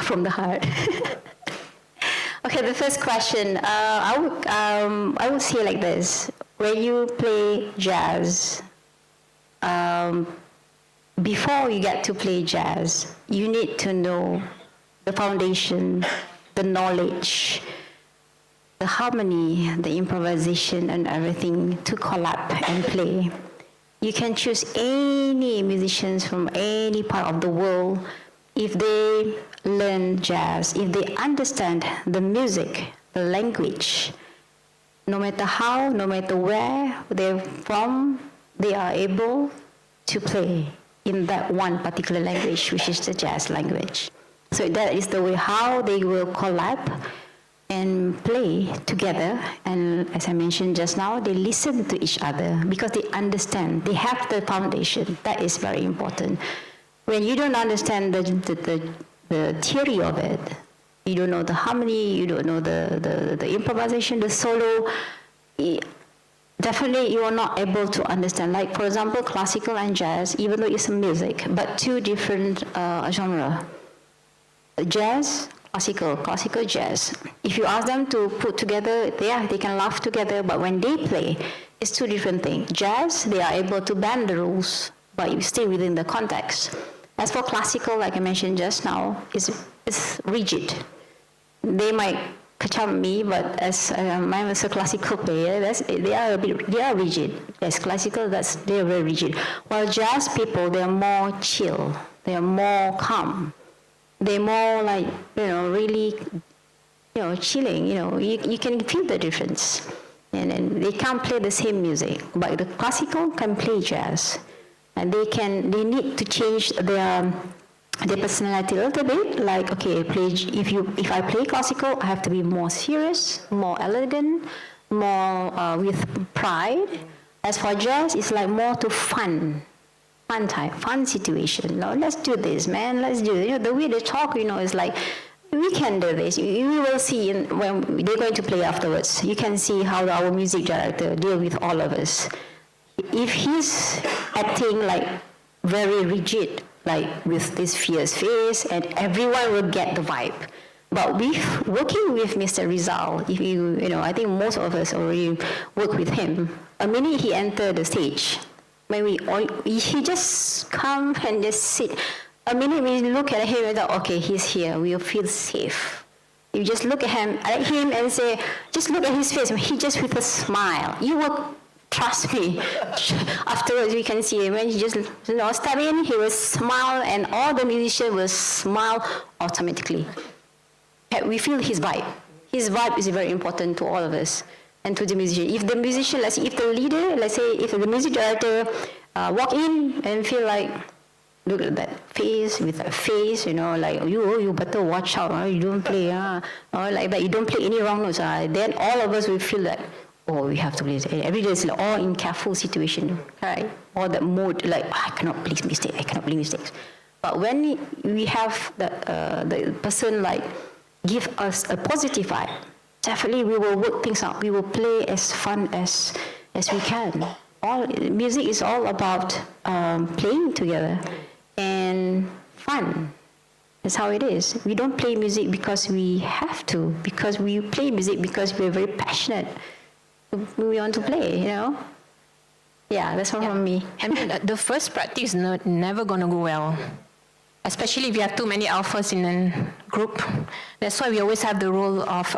from the heart. Okay, the first question, I would say like this. When you play jazz, before you get to play jazz, you need to know the foundation, the knowledge, the harmony, the improvisation and everything to collab and play. You can choose any musicians from any part of the world. If they learn jazz, if they understand the music, the language, no matter how, no matter where they're from, they are able to play in that one particular language, which is the jazz language. So that is the way how they will collab and play together. And as I mentioned just now, they listen to each other because they understand, they have the foundation. That is very important. When you don't understand the theory of it, you don't know the harmony, you don't know the improvisation, the solo, definitely you are not able to understand. Like, for example, classical and jazz, even though it's music, but two different genres. Jazz, classical jazz. If you ask them to put together, they can laugh together, but when they play, it's two different things. Jazz, they are able to bend the rules, but you stay within the context. As for classical, like I mentioned just now, it's rigid. They might kacam me, but as I'm a classical player, they are rigid. Yes, classical, they are very rigid. While jazz people, they are more chill, they are more calm. They're more like, really, chilling, you can feel the difference. And they can't play the same music, but the classical can play jazz. And they need to change their personality a little bit, like, okay, if I play classical, I have to be more serious, more elegant, more with pride. As for jazz, it's like more to fun situation. No, let's do this, man. Let's do it. The way they talk, is like, we can do this. You will see when they're going to play afterwards. You can see how our music director deal with all of us. if he's acting like very rigid, like with this fierce face, and everyone will get the vibe. But working with Mr. Rizal, if I think most of us already work with him. A minute he entered the stage, he just come and just sit. A minute we look at him and thought, okay, he's here, we'll feel safe. You just look at him and say, just look at his face. He just with a smile. You will trust me. Afterwards, we can see when he just step in, he will smile, and all the musicians will smile automatically. We feel his vibe. His vibe is very important to all of us and to the musician. If the musician, let's say, if the leader, let's say, if the music director walk in and feel like, look at that face, with that face, like, you better watch out, you don't play, or like that, you don't play any wrong notes, then all of us will feel that, we have to play. Every day is like, all in careful situation, right? All that mode, like, I cannot play mistakes. But when we have the person like give us a positive vibe, definitely we will work things out. We will play as fun as we can. Music is all about playing together and fun. That's how it is. We don't play music because we have to, because we play music because we're very passionate. We want to play, Yeah, that's all from me. I mean, the first practice is never going to go well. Especially if you have too many alphas in a group. That's why we always have the role of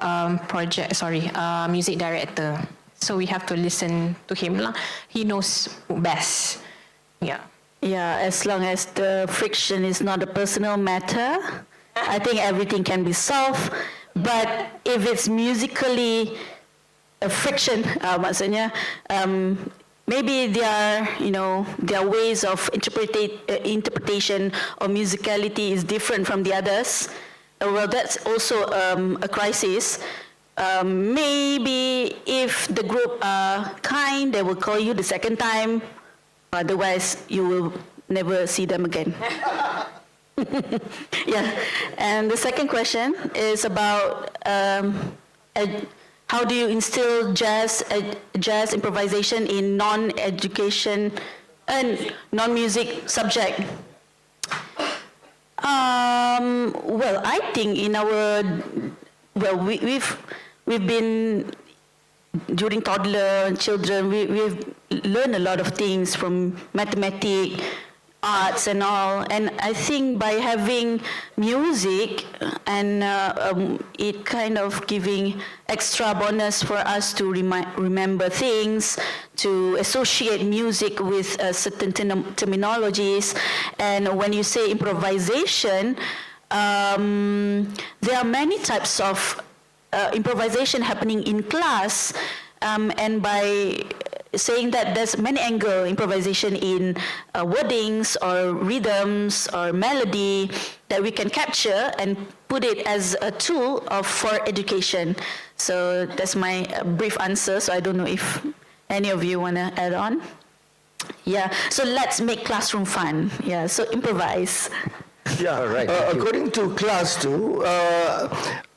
music director. So we have to listen to him. He knows best. Yeah. Yeah, as long as the friction is not a personal matter, I think everything can be solved. But if it's musically a friction, maksudnya, maybe there are ways of interpretation or musicality is different from the others. Well, that's also a crisis. Maybe if the group are kind, they will call you the second time. Otherwise, you will never see them again. Yeah. And the second question is about how do you instill jazz improvisation in non-education and non-music subject? Well, I think we've been, during toddler children, we've learned a lot of things from mathematics, arts and all, and I think by having music and it kind of giving extra bonus for us to remember things, to associate music with certain terminologies. And when you say improvisation, there are many types of improvisation happening in class, and by saying that there's many angle improvisation in wordings or rhythms or melody that we can capture and put it as a tool for education. So that's my brief answer. So I don't know if any of you want to add on. Yeah, so let's make classroom fun. Yeah, so improvise. Yeah, right. According to class 2,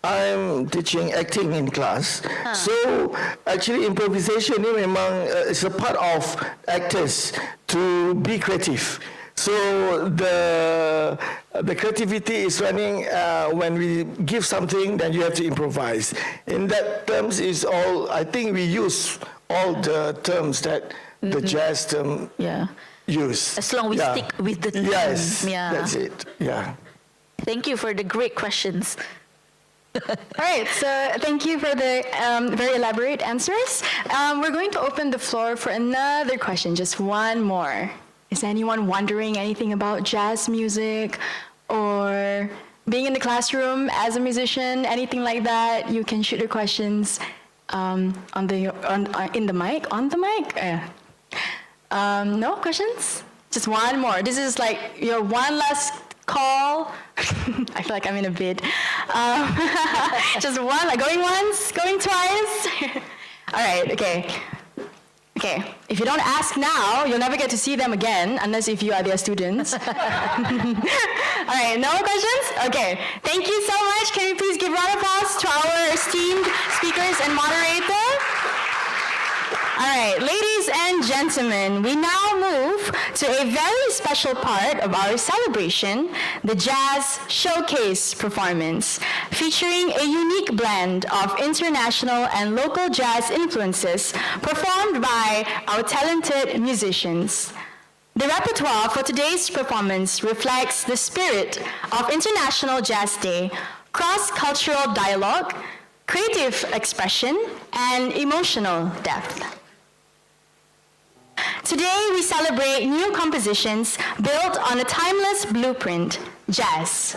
I'm teaching acting in class. So actually improvisation ni memang is a part of actors to be creative. So the creativity is running when we give something, then you have to improvise. In that terms is all, I think we use all the terms that the jazz term use. As long as we stick with the theme. Yes, that's it. Yeah. Thank you for the great questions. All right, so thank you for the very elaborate answers. We're going to open the floor for another question, just one more. Is anyone wondering anything about jazz music or being in the classroom as a musician, anything like that? You can shoot your questions in the mic. On the mic? No questions? Just one more. This is like your one last call. I feel like I'm in a bid. Just one, like going once, going twice. All right, okay. Okay, if you don't ask now, you'll never get to see them again, unless if you are their students. All right, no questions? Okay, thank you so much. Can we please give a round of applause to our esteemed speakers and moderator? All right, ladies and gentlemen, we now move to a very special part of our celebration, the Jazz Showcase performance, featuring a unique blend of international and local jazz influences performed by our talented musicians. The repertoire for today's performance reflects the spirit of International Jazz Day, cross-cultural dialogue, creative expression, and emotional depth. Today, we celebrate new compositions built on a timeless blueprint, jazz.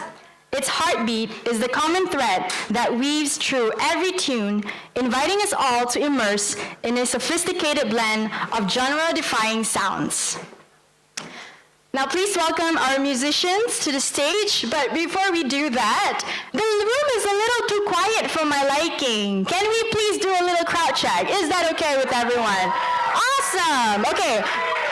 Its heartbeat is the common thread that weaves through every tune, inviting us all to immerse in a sophisticated blend of genre-defying sounds. Now please welcome our musicians to the stage, but before we do that, the room is a little too quiet for my liking. Can we please do a little crowd check? Is that okay with everyone? Awesome! Okay,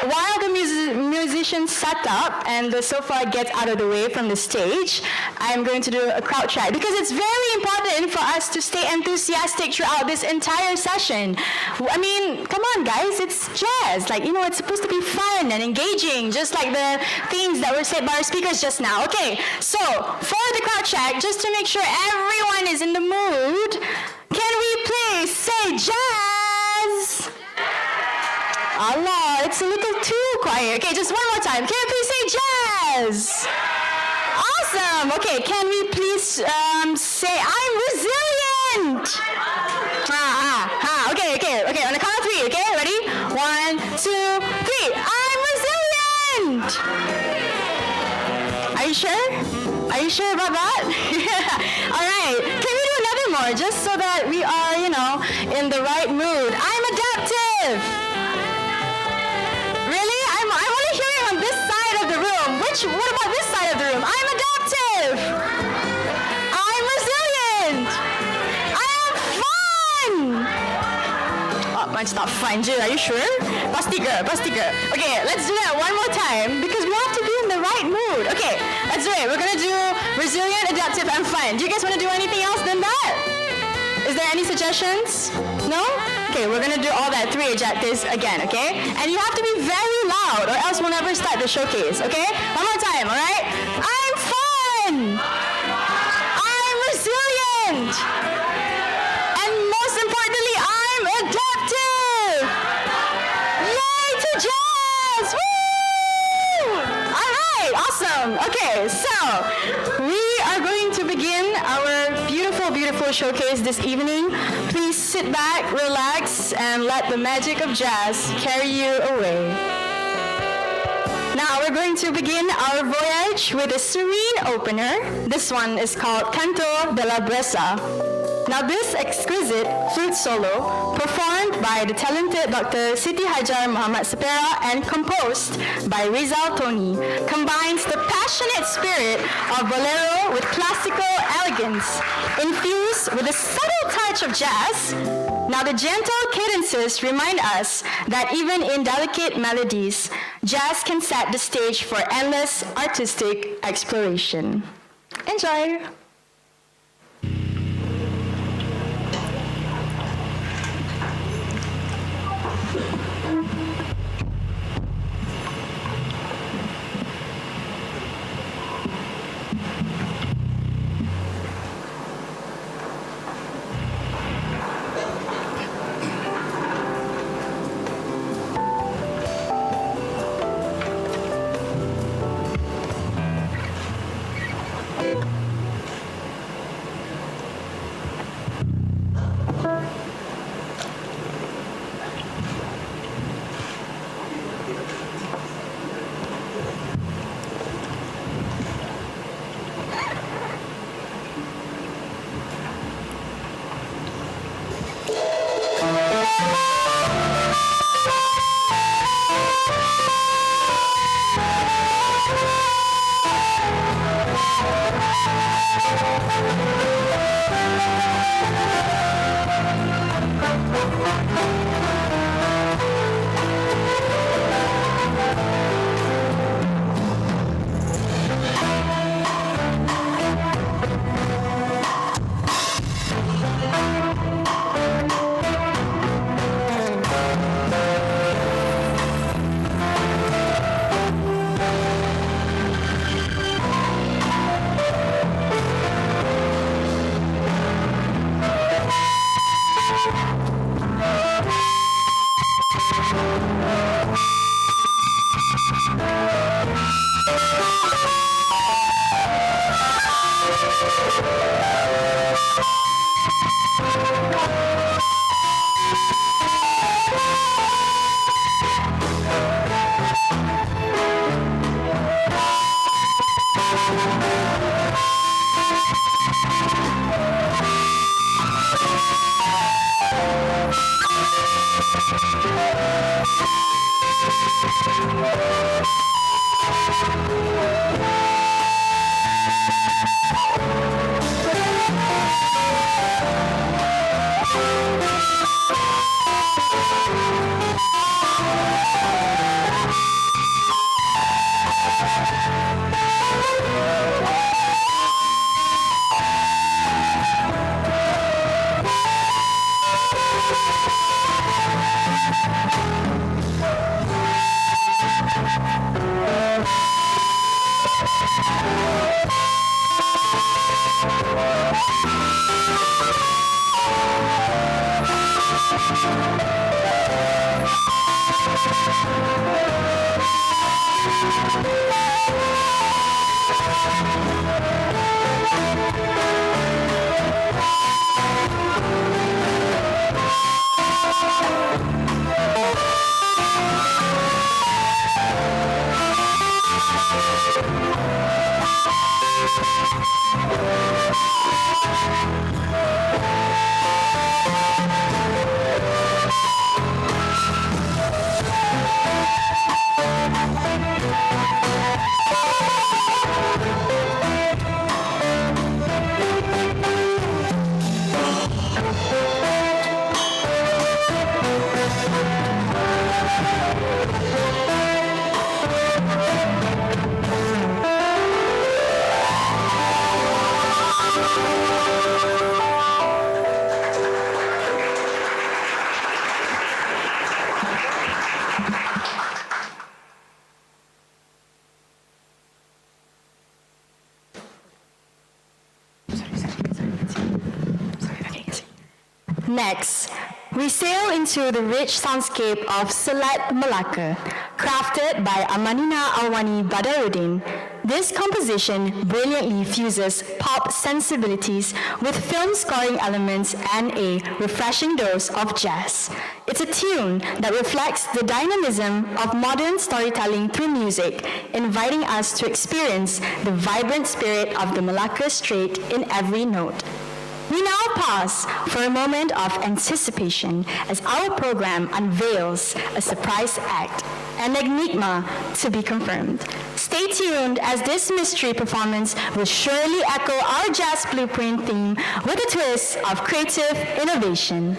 while the musicians set up and the sofa gets out of the way from the stage, I'm going to do a crowd check because it's very important for us to stay enthusiastic throughout this entire session. I mean, come on guys, it's jazz. Like, you know, it's supposed to be fun and engaging, just like the things that were said by our speakers just now. Okay, so for the crowd check, just to make sure everyone is in the mood, can we please say jazz? Allah, it's a little too quiet. Okay, just one more time. Can we please say jazz? Awesome. Okay, can we please say I'm resilient? Okay. On the count of three. Okay, ready? 1, 2, 3. I'm resilient. Are you sure? Are you sure about that? All right. Can we do another more, just so that we are, you know, in the right mood? I'm adaptive. What about this side of the room? I'm adaptive. I'm resilient. I am fun. Oh, mine's not fun, Jill. Are you sure? Pastiga. Okay, let's do that one more time because we have to be in the right mood. Okay, let's do it. We're gonna do resilient, adaptive, and fun. Do you guys want to do anything else than that? Is there any suggestions? No? Okay, we're gonna do all that 3 adjectives again, okay? And you have to be very loud or else we'll never start the showcase, okay? One more time, all right? I'm fun! I'm resilient! And most importantly, I'm adaptive! Yay to jazz! Woo! All right, awesome. Okay, so we are going to begin our beautiful showcase this evening. Please sit back, relax, and let the magic of jazz carry you away. Now we're going to begin our voyage with a serene opener. This one is called Canto de la Bressa. Now this exquisite flute solo, performed by the talented Dr. Siti Hajar Muhammad Sepera and composed by Rizal Tony, combines the passionate spirit of bolero with classical elegance, infused with a subtle touch of jazz. Now the gentle cadences remind us that even in delicate melodies, jazz can set the stage for endless artistic exploration. Enjoy! Next, we sail into the rich soundscape of Selat Melaka, crafted by Amanina Alwani Badaruddin. This composition brilliantly fuses pop sensibilities with film scoring elements and a refreshing dose of jazz. It's a tune that reflects the dynamism of modern storytelling through music, inviting us to experience the vibrant spirit of the Malacca Strait in every note. We now pause for a moment of anticipation as our program unveils a surprise act, an enigma to be confirmed. Stay tuned as this mystery performance will surely echo our jazz blueprint theme with a twist of creative innovation.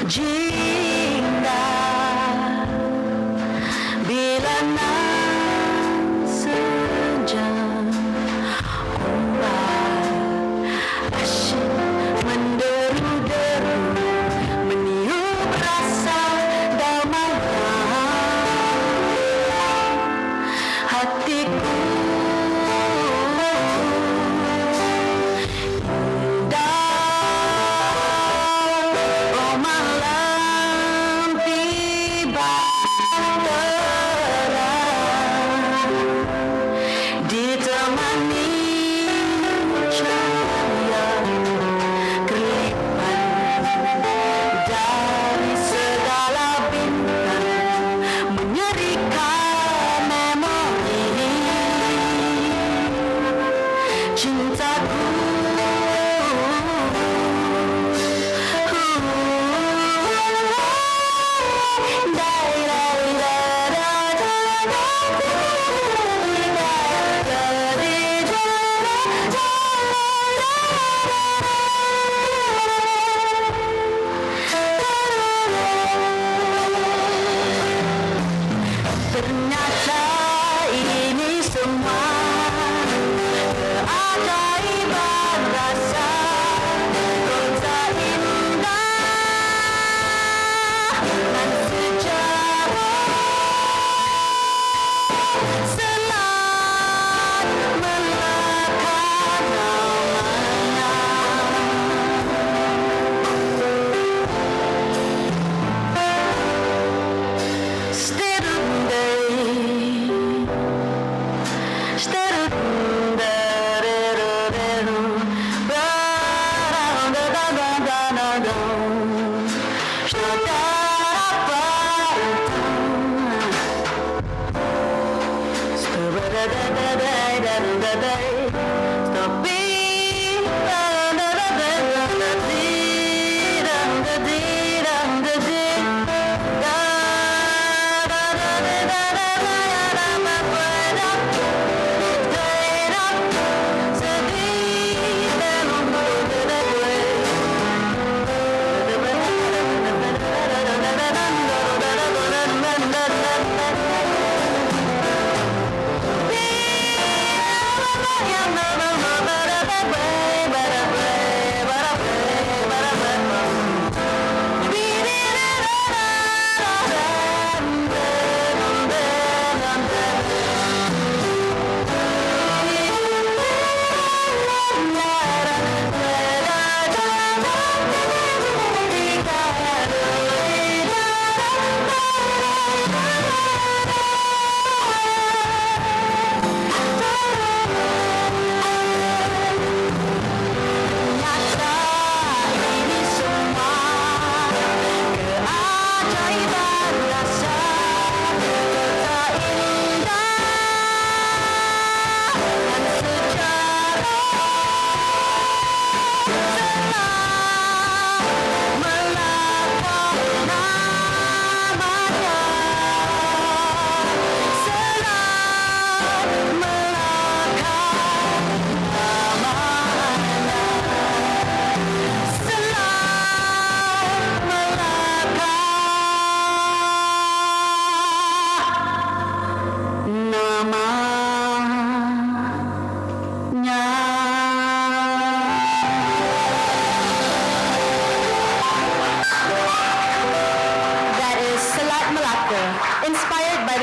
Yeah.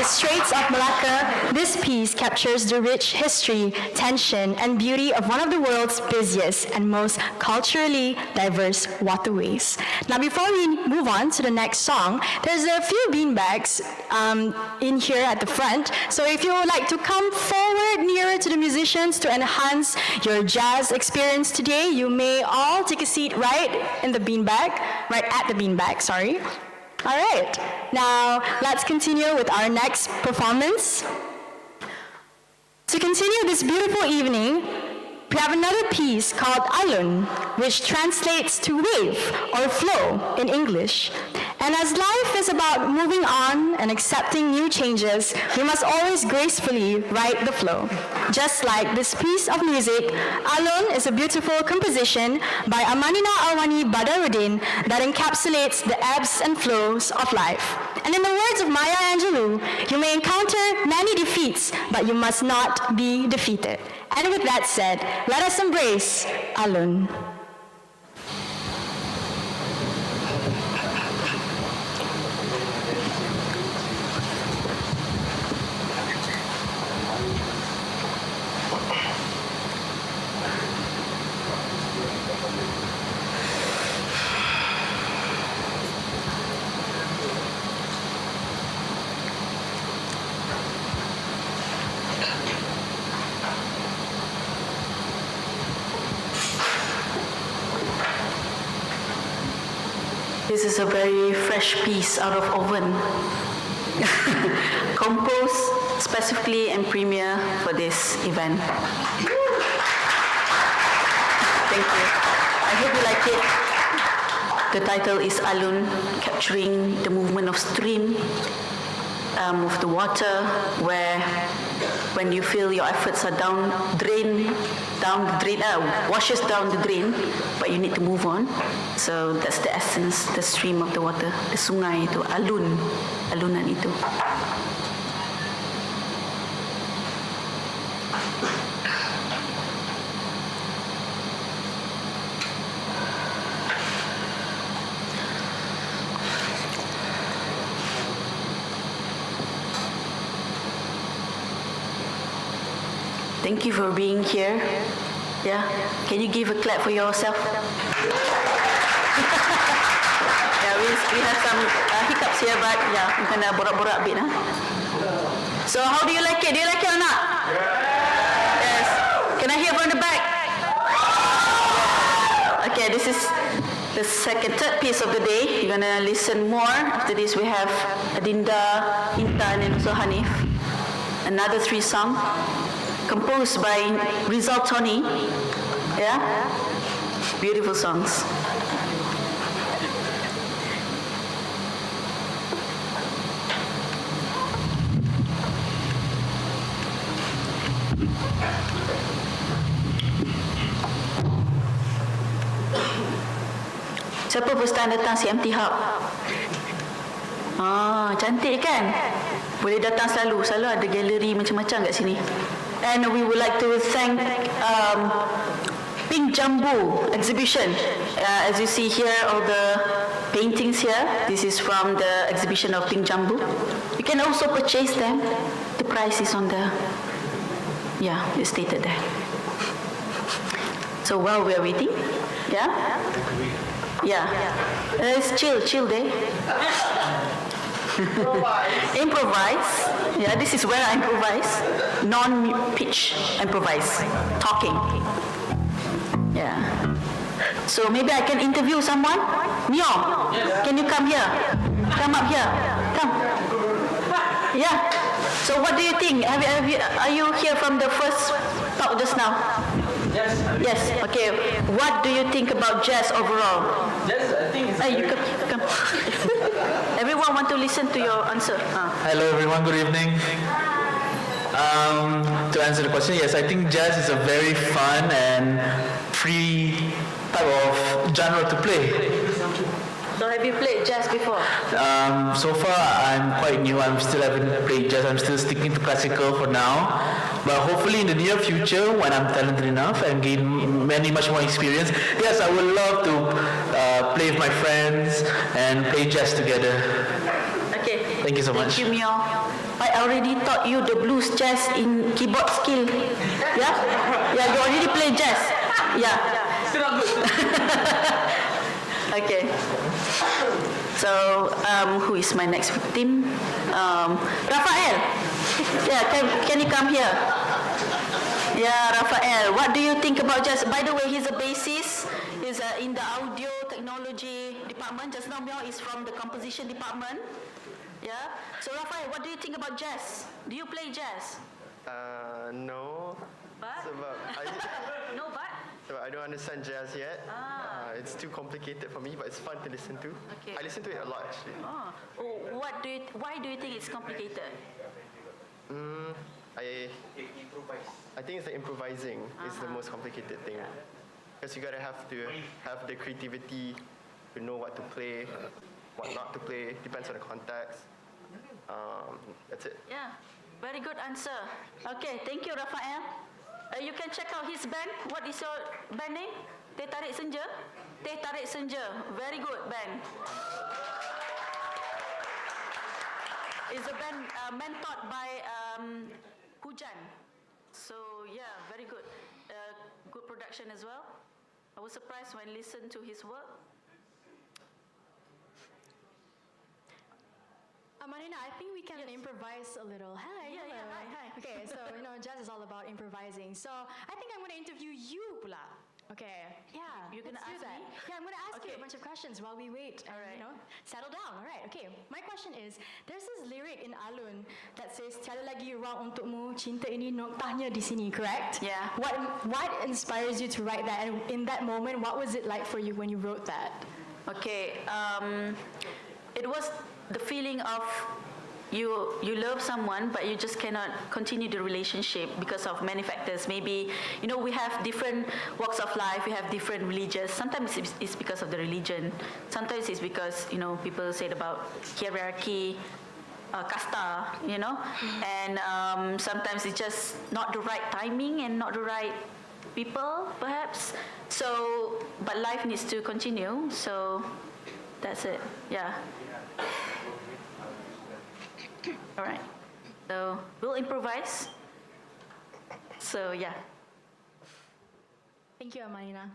the Straits of Malacca, this piece captures the rich history, tension, and beauty of one of the world's busiest and most culturally diverse waterways. Now, before we move on to the next song, there's a few beanbags in here at the front. So if you would like to come forward nearer to the musicians to enhance your jazz experience today, you may all take a seat right at the beanbag, sorry. All right, now let's continue with our next performance. To continue this beautiful evening, we have another piece called Alun, which translates to wave or flow in English. And as life is about moving on and accepting new changes, we must always gracefully ride the flow. Just like this piece of music, Alun is a beautiful composition by Amanina Alwani Badaruddin that encapsulates the ebbs and flows of life. And in the words of Maya Angelou, you may encounter many defeats, but you must not be defeated. And with that said, let us embrace Alun. This is a very fresh piece out of oven, composed specifically and premiere for this event. Thank you. I hope you like it. The title is Alun, capturing the movement of stream, of the water, where when you feel your efforts are washes down the drain, but you need to move on. So that's the essence, the stream of the water, the sungai itu, alunan itu. Thank you for being here. Yeah, can you give a clap for yourself? Yeah, we have some hiccups here, but yeah, we're gonna borak-borak a bit. So how do you like it? Do you like it or not? Yes. Can I hear from the back? Okay, this is the third piece of the day. You're gonna listen more. After this, we have Adinda, Intan, and also Hanif. Another 3 songs. Composed by Rizal Tony, yeah? Beautiful songs. Siapa first time datang CMT Hub? Cantik kan? Boleh datang selalu ada galeri macam-macam kat sini. And we would like to thank Pink Jambu exhibition. As you see here, all the paintings here, this is from the exhibition of Pink Jambu. You can also purchase them. The price is on the, it's stated there. So while we are waiting, it's chill day. Improvise. Yeah, this is where I improvise. Non-pitch improvise. Talking. Yeah. So maybe I can interview someone. Mio, can you come here? Come up here. Come. Yeah. So what do you think? Are you here from the first talk just now? Yes. Okay. What do you think about jazz overall? Jazz, I think it's you come. Everyone want to listen to your answer. Hello everyone, good evening. To answer the question, yes, I think jazz is a very fun and free type of genre to play. So have you played jazz before? So far, I'm quite new. I still haven't played jazz. I'm still sticking to classical for now. But hopefully in the near future, when I'm talented enough and gain much more experience, yes, I would love to play with my friends and play jazz together. Okay. Thank you so much. Thank you, Mio. I already taught you the blues jazz in keyboard skill. Yeah? Yeah, you already play jazz. Yeah. Still not good. Okay. So, who is my next victim? Rafael. Yeah, can you come here? Yeah, Rafael, what do you think about jazz? By the way, he's a bassist. He's in the audio technology department. Just now, Myo is from the composition department. Yeah. So, Rafael, what do you think about jazz? Do you play jazz? No. But? No, but? So I don't understand jazz yet. It's too complicated for me, but it's fun to listen to. Okay. I listen to it a lot, actually. Why do you think it's complicated? I think it's the improvising is the most complicated thing. Because you gotta have to have the creativity to know what to play, what not to play. Depends on the context. That's it. Yeah, very good answer. Okay, thank you, Rafael. You can check out his band. What is your band name? Teh Tarik Senja? Teh Tarik Senja. Very good band. It's a band mentored by Hujan. So yeah, very good. Good production as well. I was surprised when I listened to his work. Marina, I think we can improvise a little. Hi. Yeah, hello. hi. Okay, so jazz is all about improvising. So I think I'm going to interview you, pula. Okay. Yeah. You're gonna let's do ask that. me? Yeah, I'm going to ask you Okay. a bunch of questions while we wait. All right. Settle down. All right. Okay. My question is, there's this lyric in Alun that says, "Tiada lagi ruang untukmu, cinta ini noktahnya di sini." Correct? Yeah. What inspires you to write that? And in that moment, what was it like for you when you wrote that? Okay, it was the feeling of you love someone, but you just cannot continue the relationship because of many factors. Maybe, we have different walks of life, we have different religions. Sometimes it's because of the religion. Sometimes it's because, people said about hierarchy, kasta, and sometimes it's just not the right timing and not the right people, perhaps. So, but life needs to continue, so that's it, yeah. All right, so we'll improvise. So, yeah. Thank you, Marina.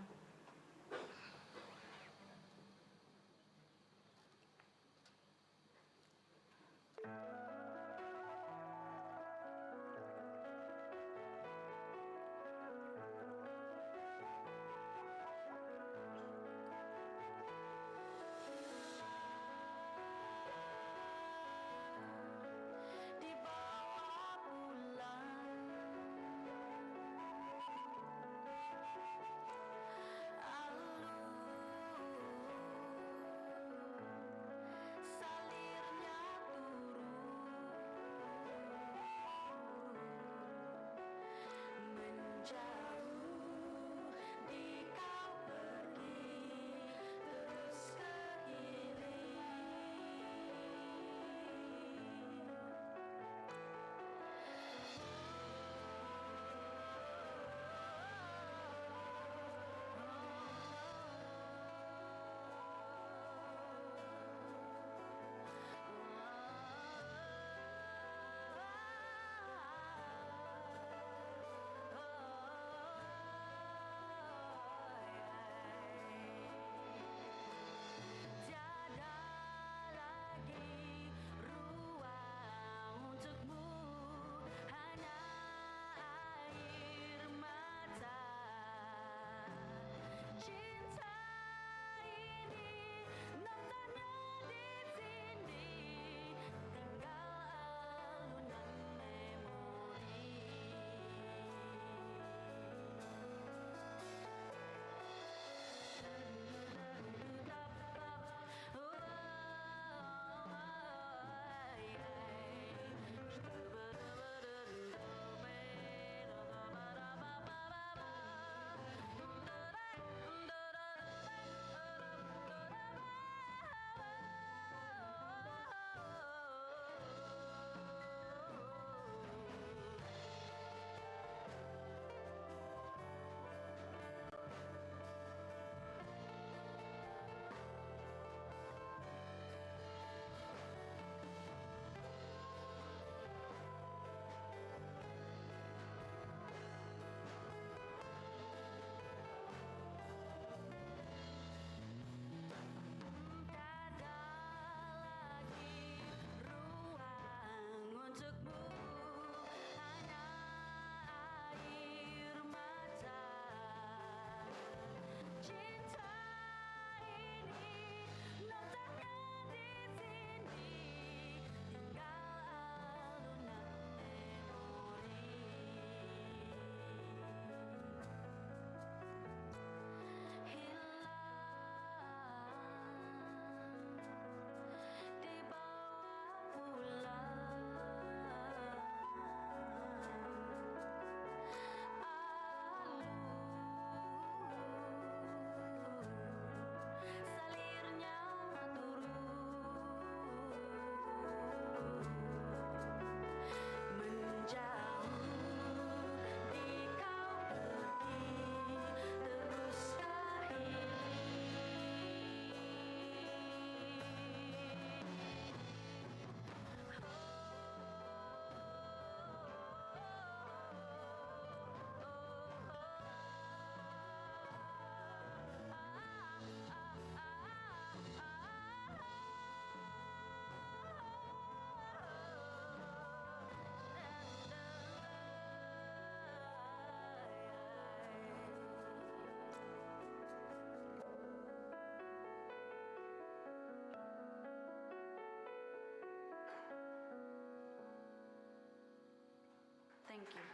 Thank you.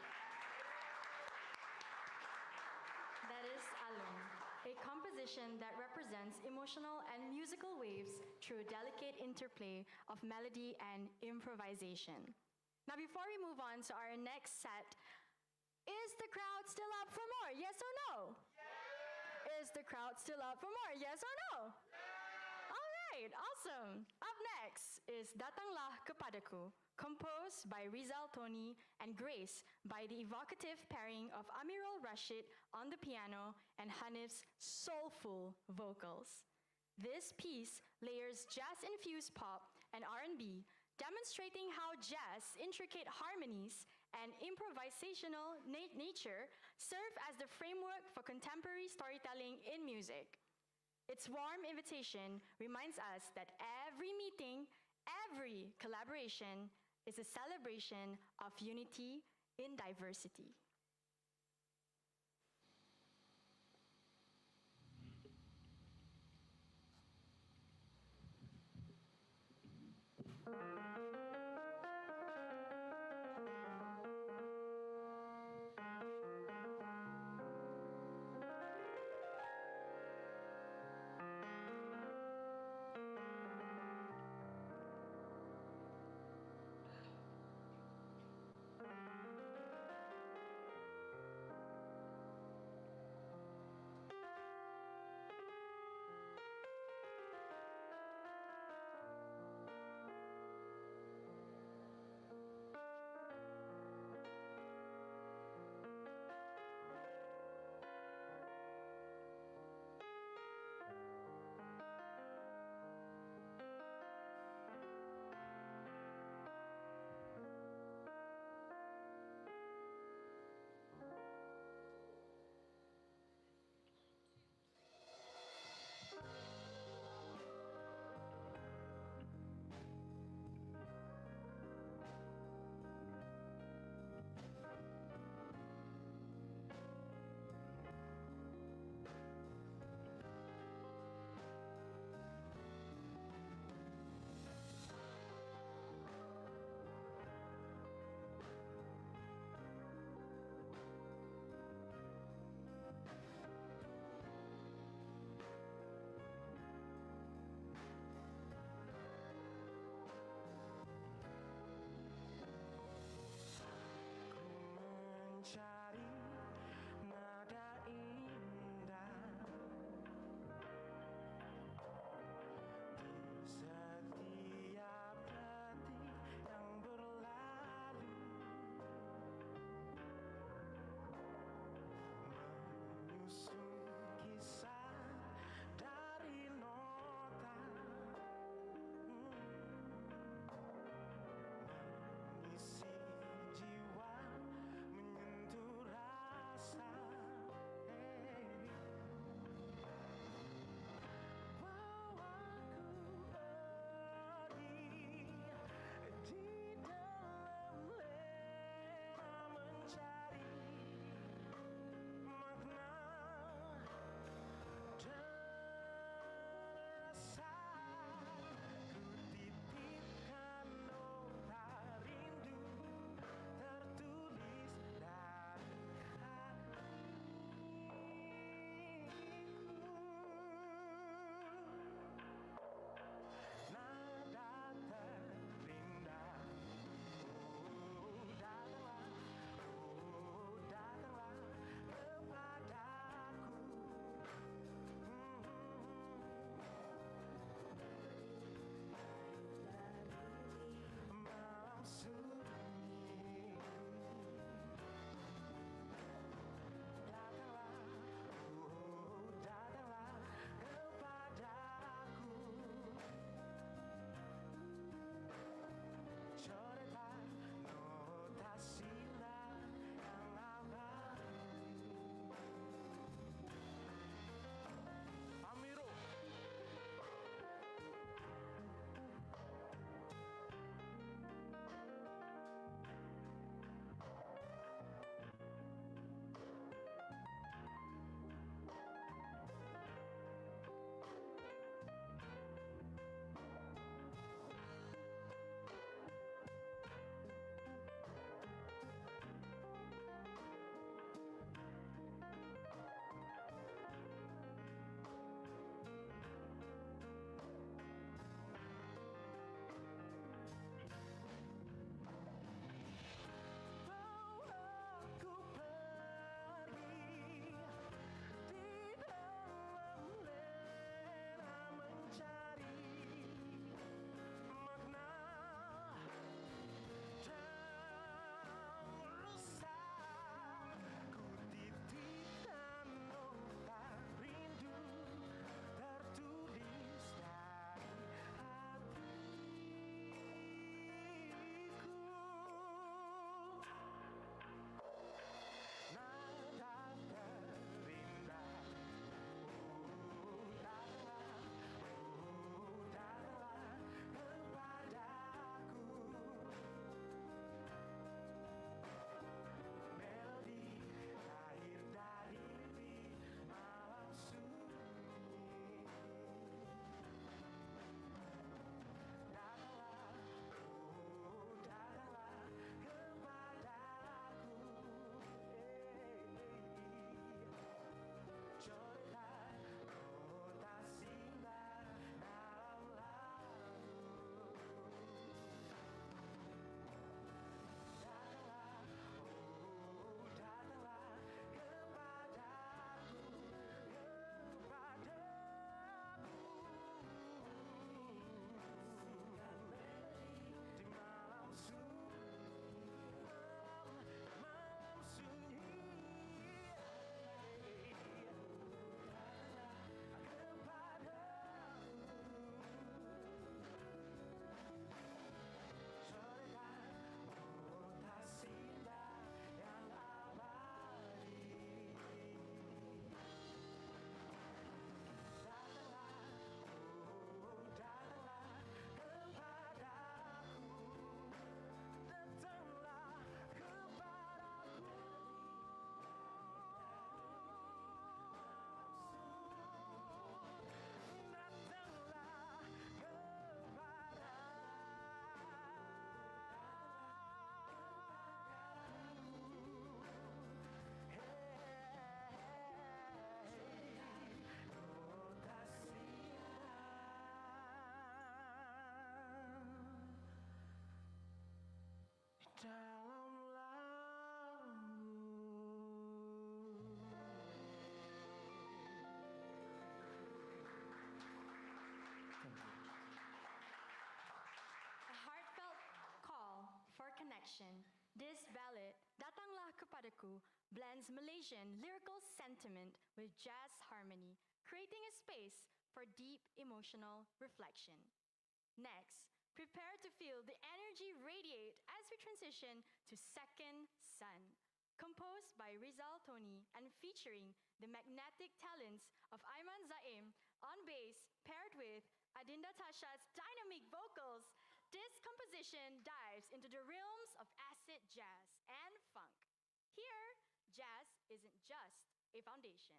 That is Alung, a composition that represents emotional and musical waves through delicate interplay of melody and improvisation. Now, before we move on to our next set, is the crowd still up for more? Yes or no? Yeah. Is the crowd still up for more? Yes or no? Yeah. All right, awesome. Up next is Datanglah Kepadaku, composed by Rizal Tony and Grace by the evocative pairing of Amirul Rashid on the piano and Hanif's soulful vocals. This piece layers jazz-infused pop and R&B, demonstrating how jazz, intricate harmonies, and improvisational nature serve as the framework for contemporary storytelling in music. Its warm invitation reminds us that every meeting, every collaboration is a celebration of unity in diversity. connection, this ballad, Datanglah Kepadaku, blends Malaysian lyrical sentiment with jazz harmony, creating a space for deep emotional reflection. Next, prepare to feel the energy radiate as we transition to Second Sun, composed by Rizal Tony and featuring the magnetic talents of Aiman Zaim on bass, paired with Adinda Tasha's dynamic vocals. This composition dives into the realms of acid jazz and funk. Here, jazz isn't just a foundation.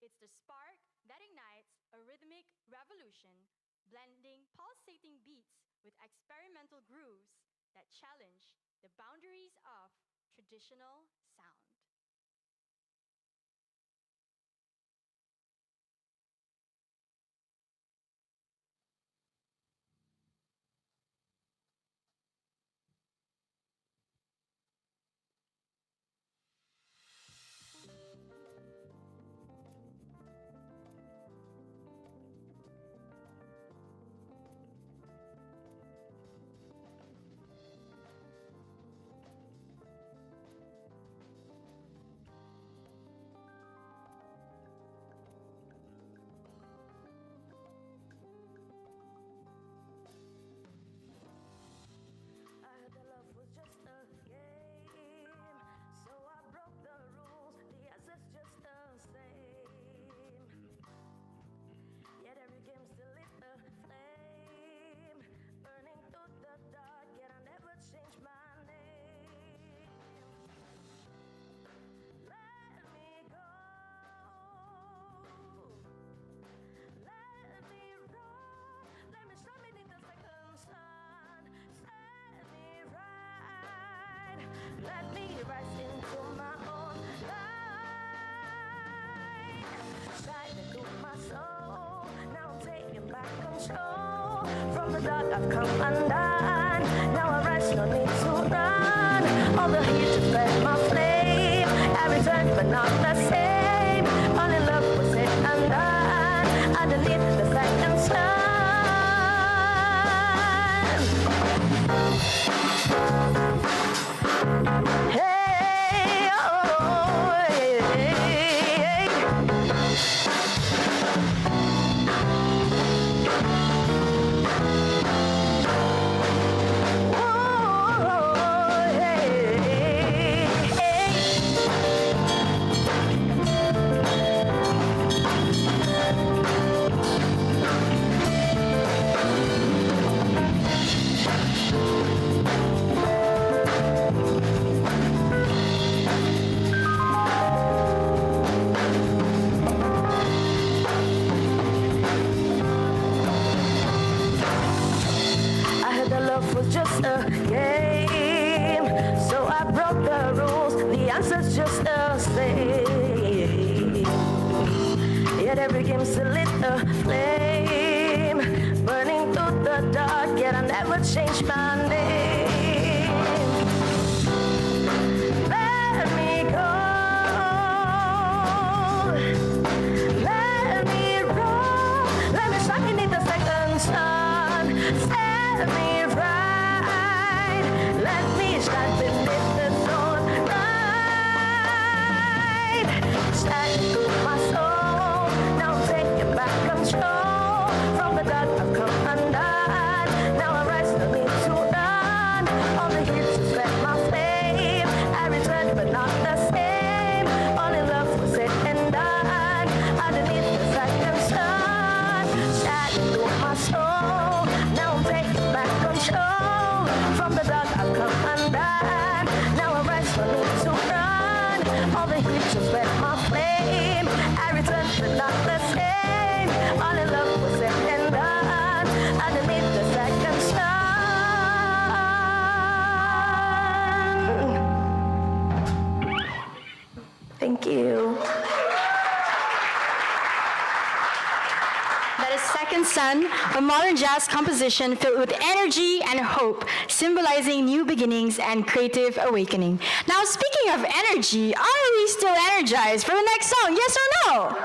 It's the spark that ignites a rhythmic revolution, blending pulsating beats with experimental grooves that challenge the boundaries of traditional sound. Let me rise into my own light. Shine into my soul. Now I'm taking back control. From the dark I've come undone. Now I rise, no need to run. All the heat to spread my flame. Every turn but not the same. All in love was it undone. Underneath the second sun. Hey, oh, hey, hey, hey. Oh, hey, hey. I heard that love was just a game, so I broke the rules. The answer's just the same. Yet every game's a little flame, burning through the dark. Yet I never changed my name. Let me go. Let me roll. Let me shine beneath the second sun. Set me right. Let me shine beneath the sun. Right. Shine through my soul. Now I'm taking back control. From the dark I've come undone. Now I rise, no need to run. All the heat to spread my flame. I return but not the same. All in love was said and done. Underneath the second sun. Shine through my soul. Now I'm taking back control. From the dark I've come undone. Now I rise, no need to run. All the heat to spread my flame. I return but not the same. All in love was said and done. Underneath the second sun. Thank you. That is Second Sun, a modern jazz composition filled with energy and hope, symbolizing new beginnings and creative awakening. Now, speaking of energy, are we still energized for the next song? Yes or no?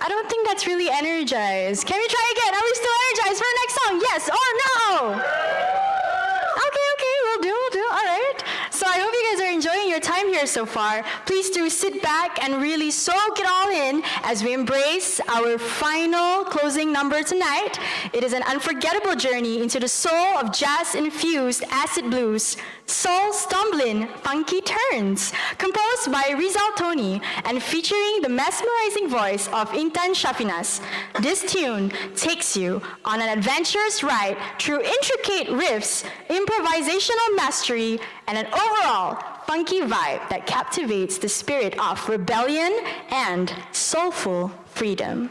I don't think that's really energized. Can we try again? Are we still energized for the next song? Yes or no? Okay, we'll do. here so far, please do sit back and really soak it all in as we embrace our final closing number tonight. It is an unforgettable journey into the soul of jazz-infused acid blues, Soul Stumbling Funky Turns, composed by Rizal Tony and featuring the mesmerizing voice of Intan Shafinas. This tune takes you on an adventurous ride through intricate riffs, improvisational mastery, and an overall funky vibe that captivates the spirit of rebellion and soulful freedom.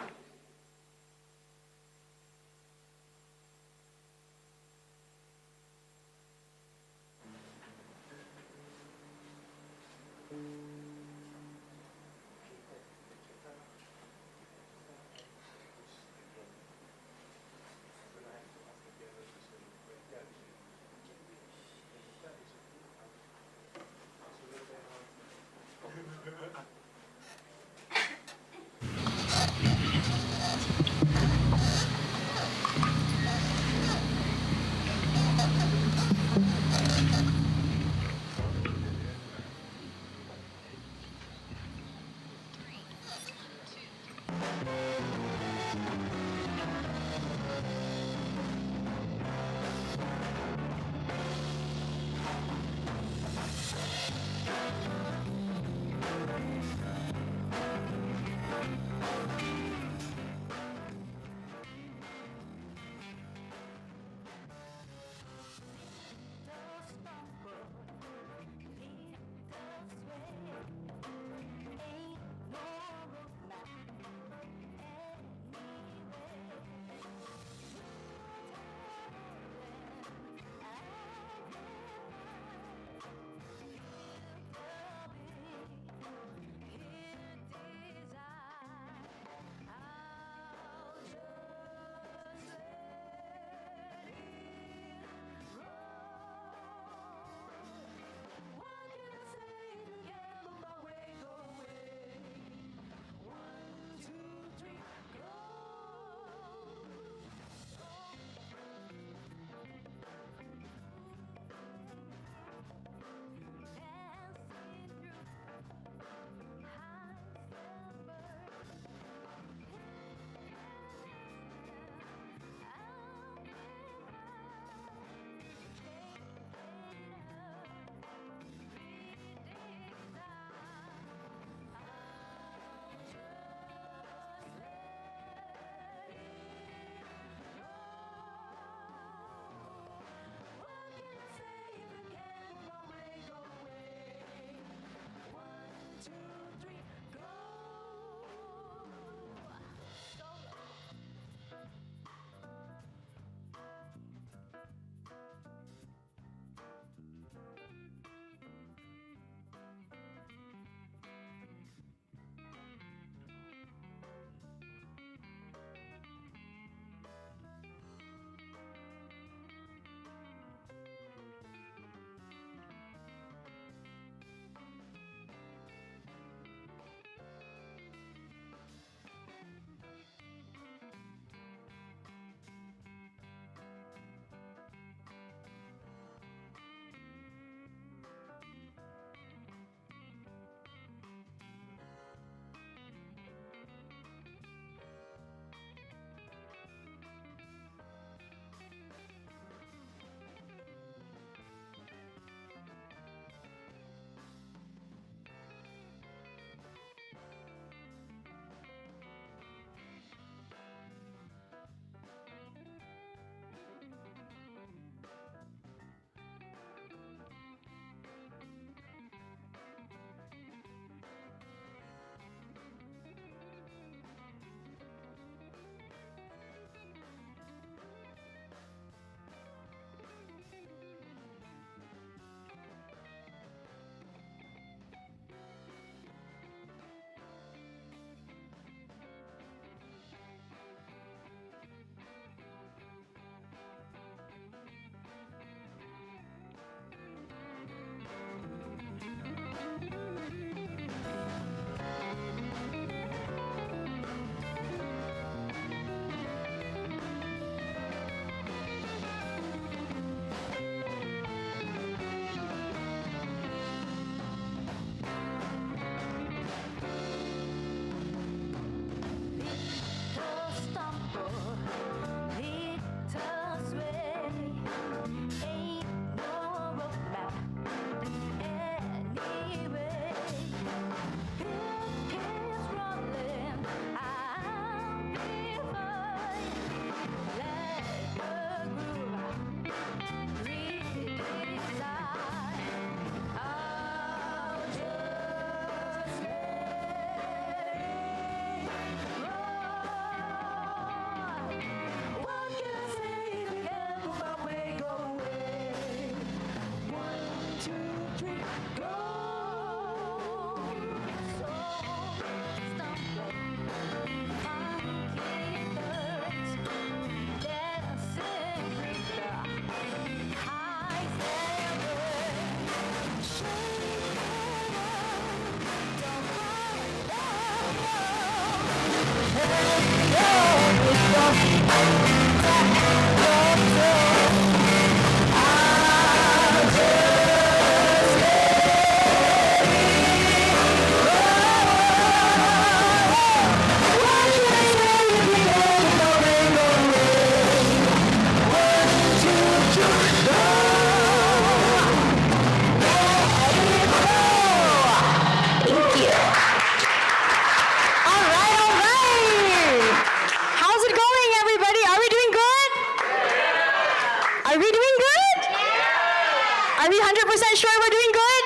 Are we 100% sure we're doing good?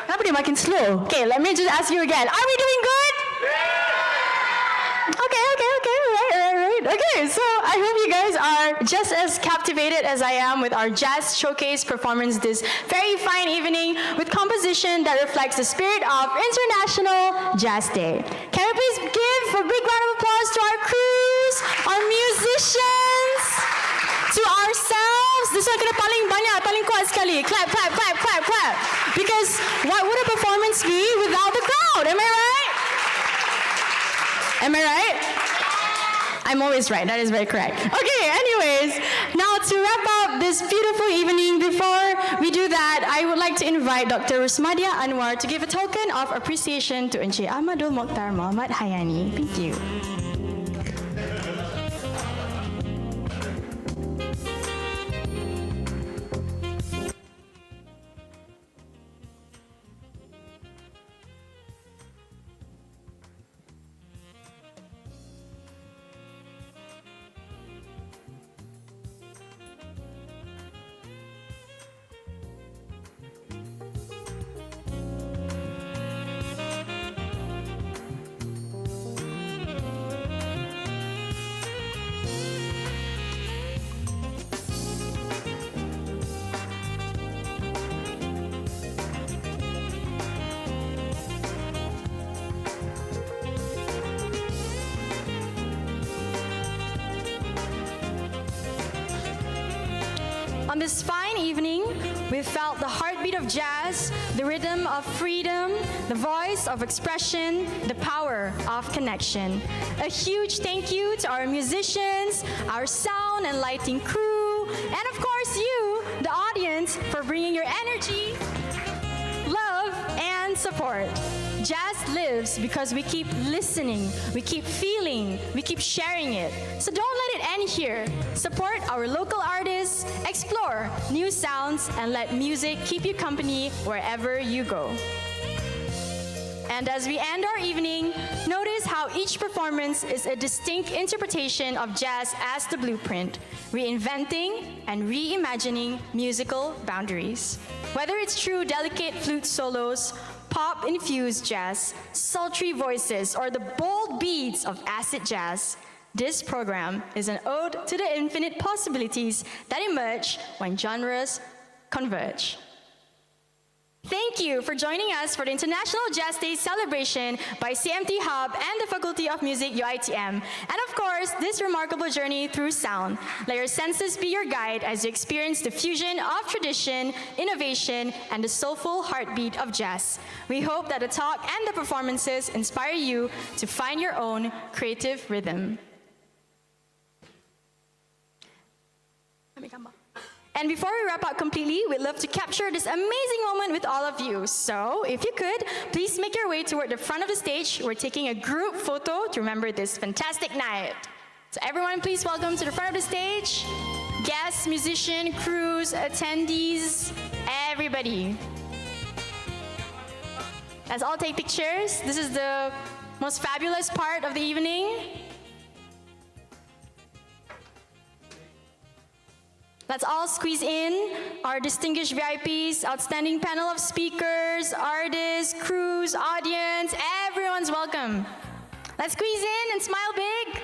Kenapa dia makin slow? Okay, let me just ask you again. Are we doing good? Okay. Right. Okay, so I hope you guys are just as captivated as I am with our jazz showcase performance this very fine evening with composition that reflects the spirit of International Jazz Day. Can we please give a big round of applause to our crews, our musicians, to ourselves? This one kena paling banyak, paling kuat sekali. Clap. Because what would a performance be without the crowd? Am I right? Am I right? I'm always right. That is very correct. Okay, anyways, now to wrap up this beautiful evening, before we do that, I would like to invite Dr. Rusmadia Anwar to give a token of appreciation to Encik Ahmadul Mokhtar Muhammad Hayani. Thank you. On this fine evening, we felt the heartbeat of jazz, the rhythm of freedom, the voice of expression, the power of connection. A huge thank you to our musicians, our sound and lighting crew, and of course you, the audience, for bringing your energy, love, and support. Jazz lives because we keep listening, we keep feeling, we keep sharing it. So don't let it end here. Support our local artists, explore new sounds, and let music keep you company wherever you go. And as we end our evening, notice how each performance is a distinct interpretation of jazz as the blueprint, reinventing and reimagining musical boundaries. Whether it's true delicate flute solos, pop-infused jazz, sultry voices, or the bold beats of acid jazz, this program is an ode to the infinite possibilities that emerge when genres converge. Thank you for joining us for the International Jazz Day celebration by CMT Hub and the Faculty of Music UiTM. And of course, this remarkable journey through sound. Let your senses be your guide as you experience the fusion of tradition, innovation, and the soulful heartbeat of jazz. We hope that the talk and the performances inspire you to find your own creative rhythm. And before we wrap up completely, we'd love to capture this amazing moment with all of you. So, if you could, please make your way toward the front of the stage. We're taking a group photo to remember this fantastic night. So everyone, please welcome to the front of the stage. Guests, musicians, crews, attendees, everybody. Let's all take pictures. This is the most fabulous part of the evening. Let's all squeeze in our distinguished VIPs, outstanding panel of speakers, artists, crews, audience, everyone's welcome. Let's squeeze in and smile big.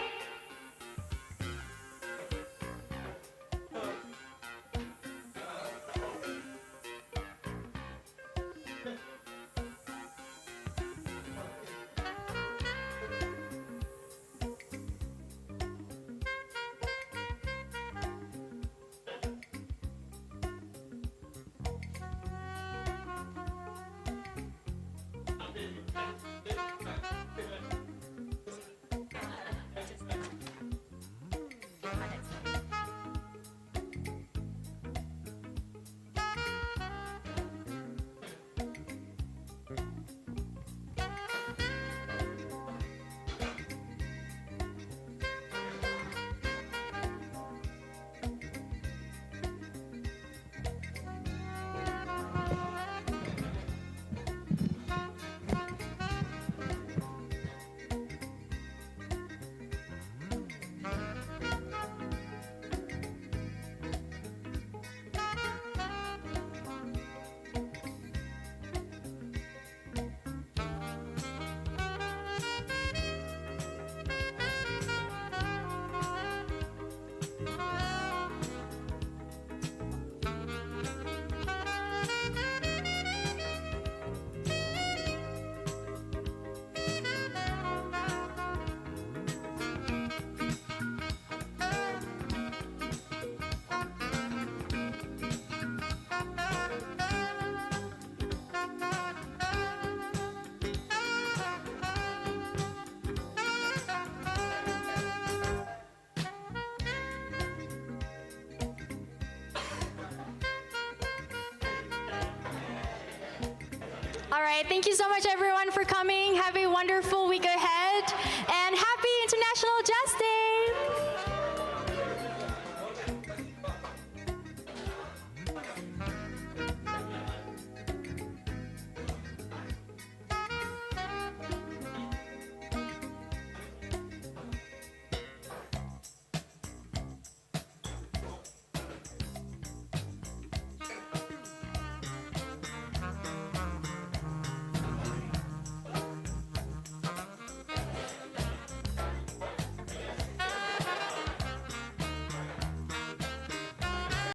All right, thank you so much everyone for coming. Have a wonderful week ahead and happy International Jazz Day.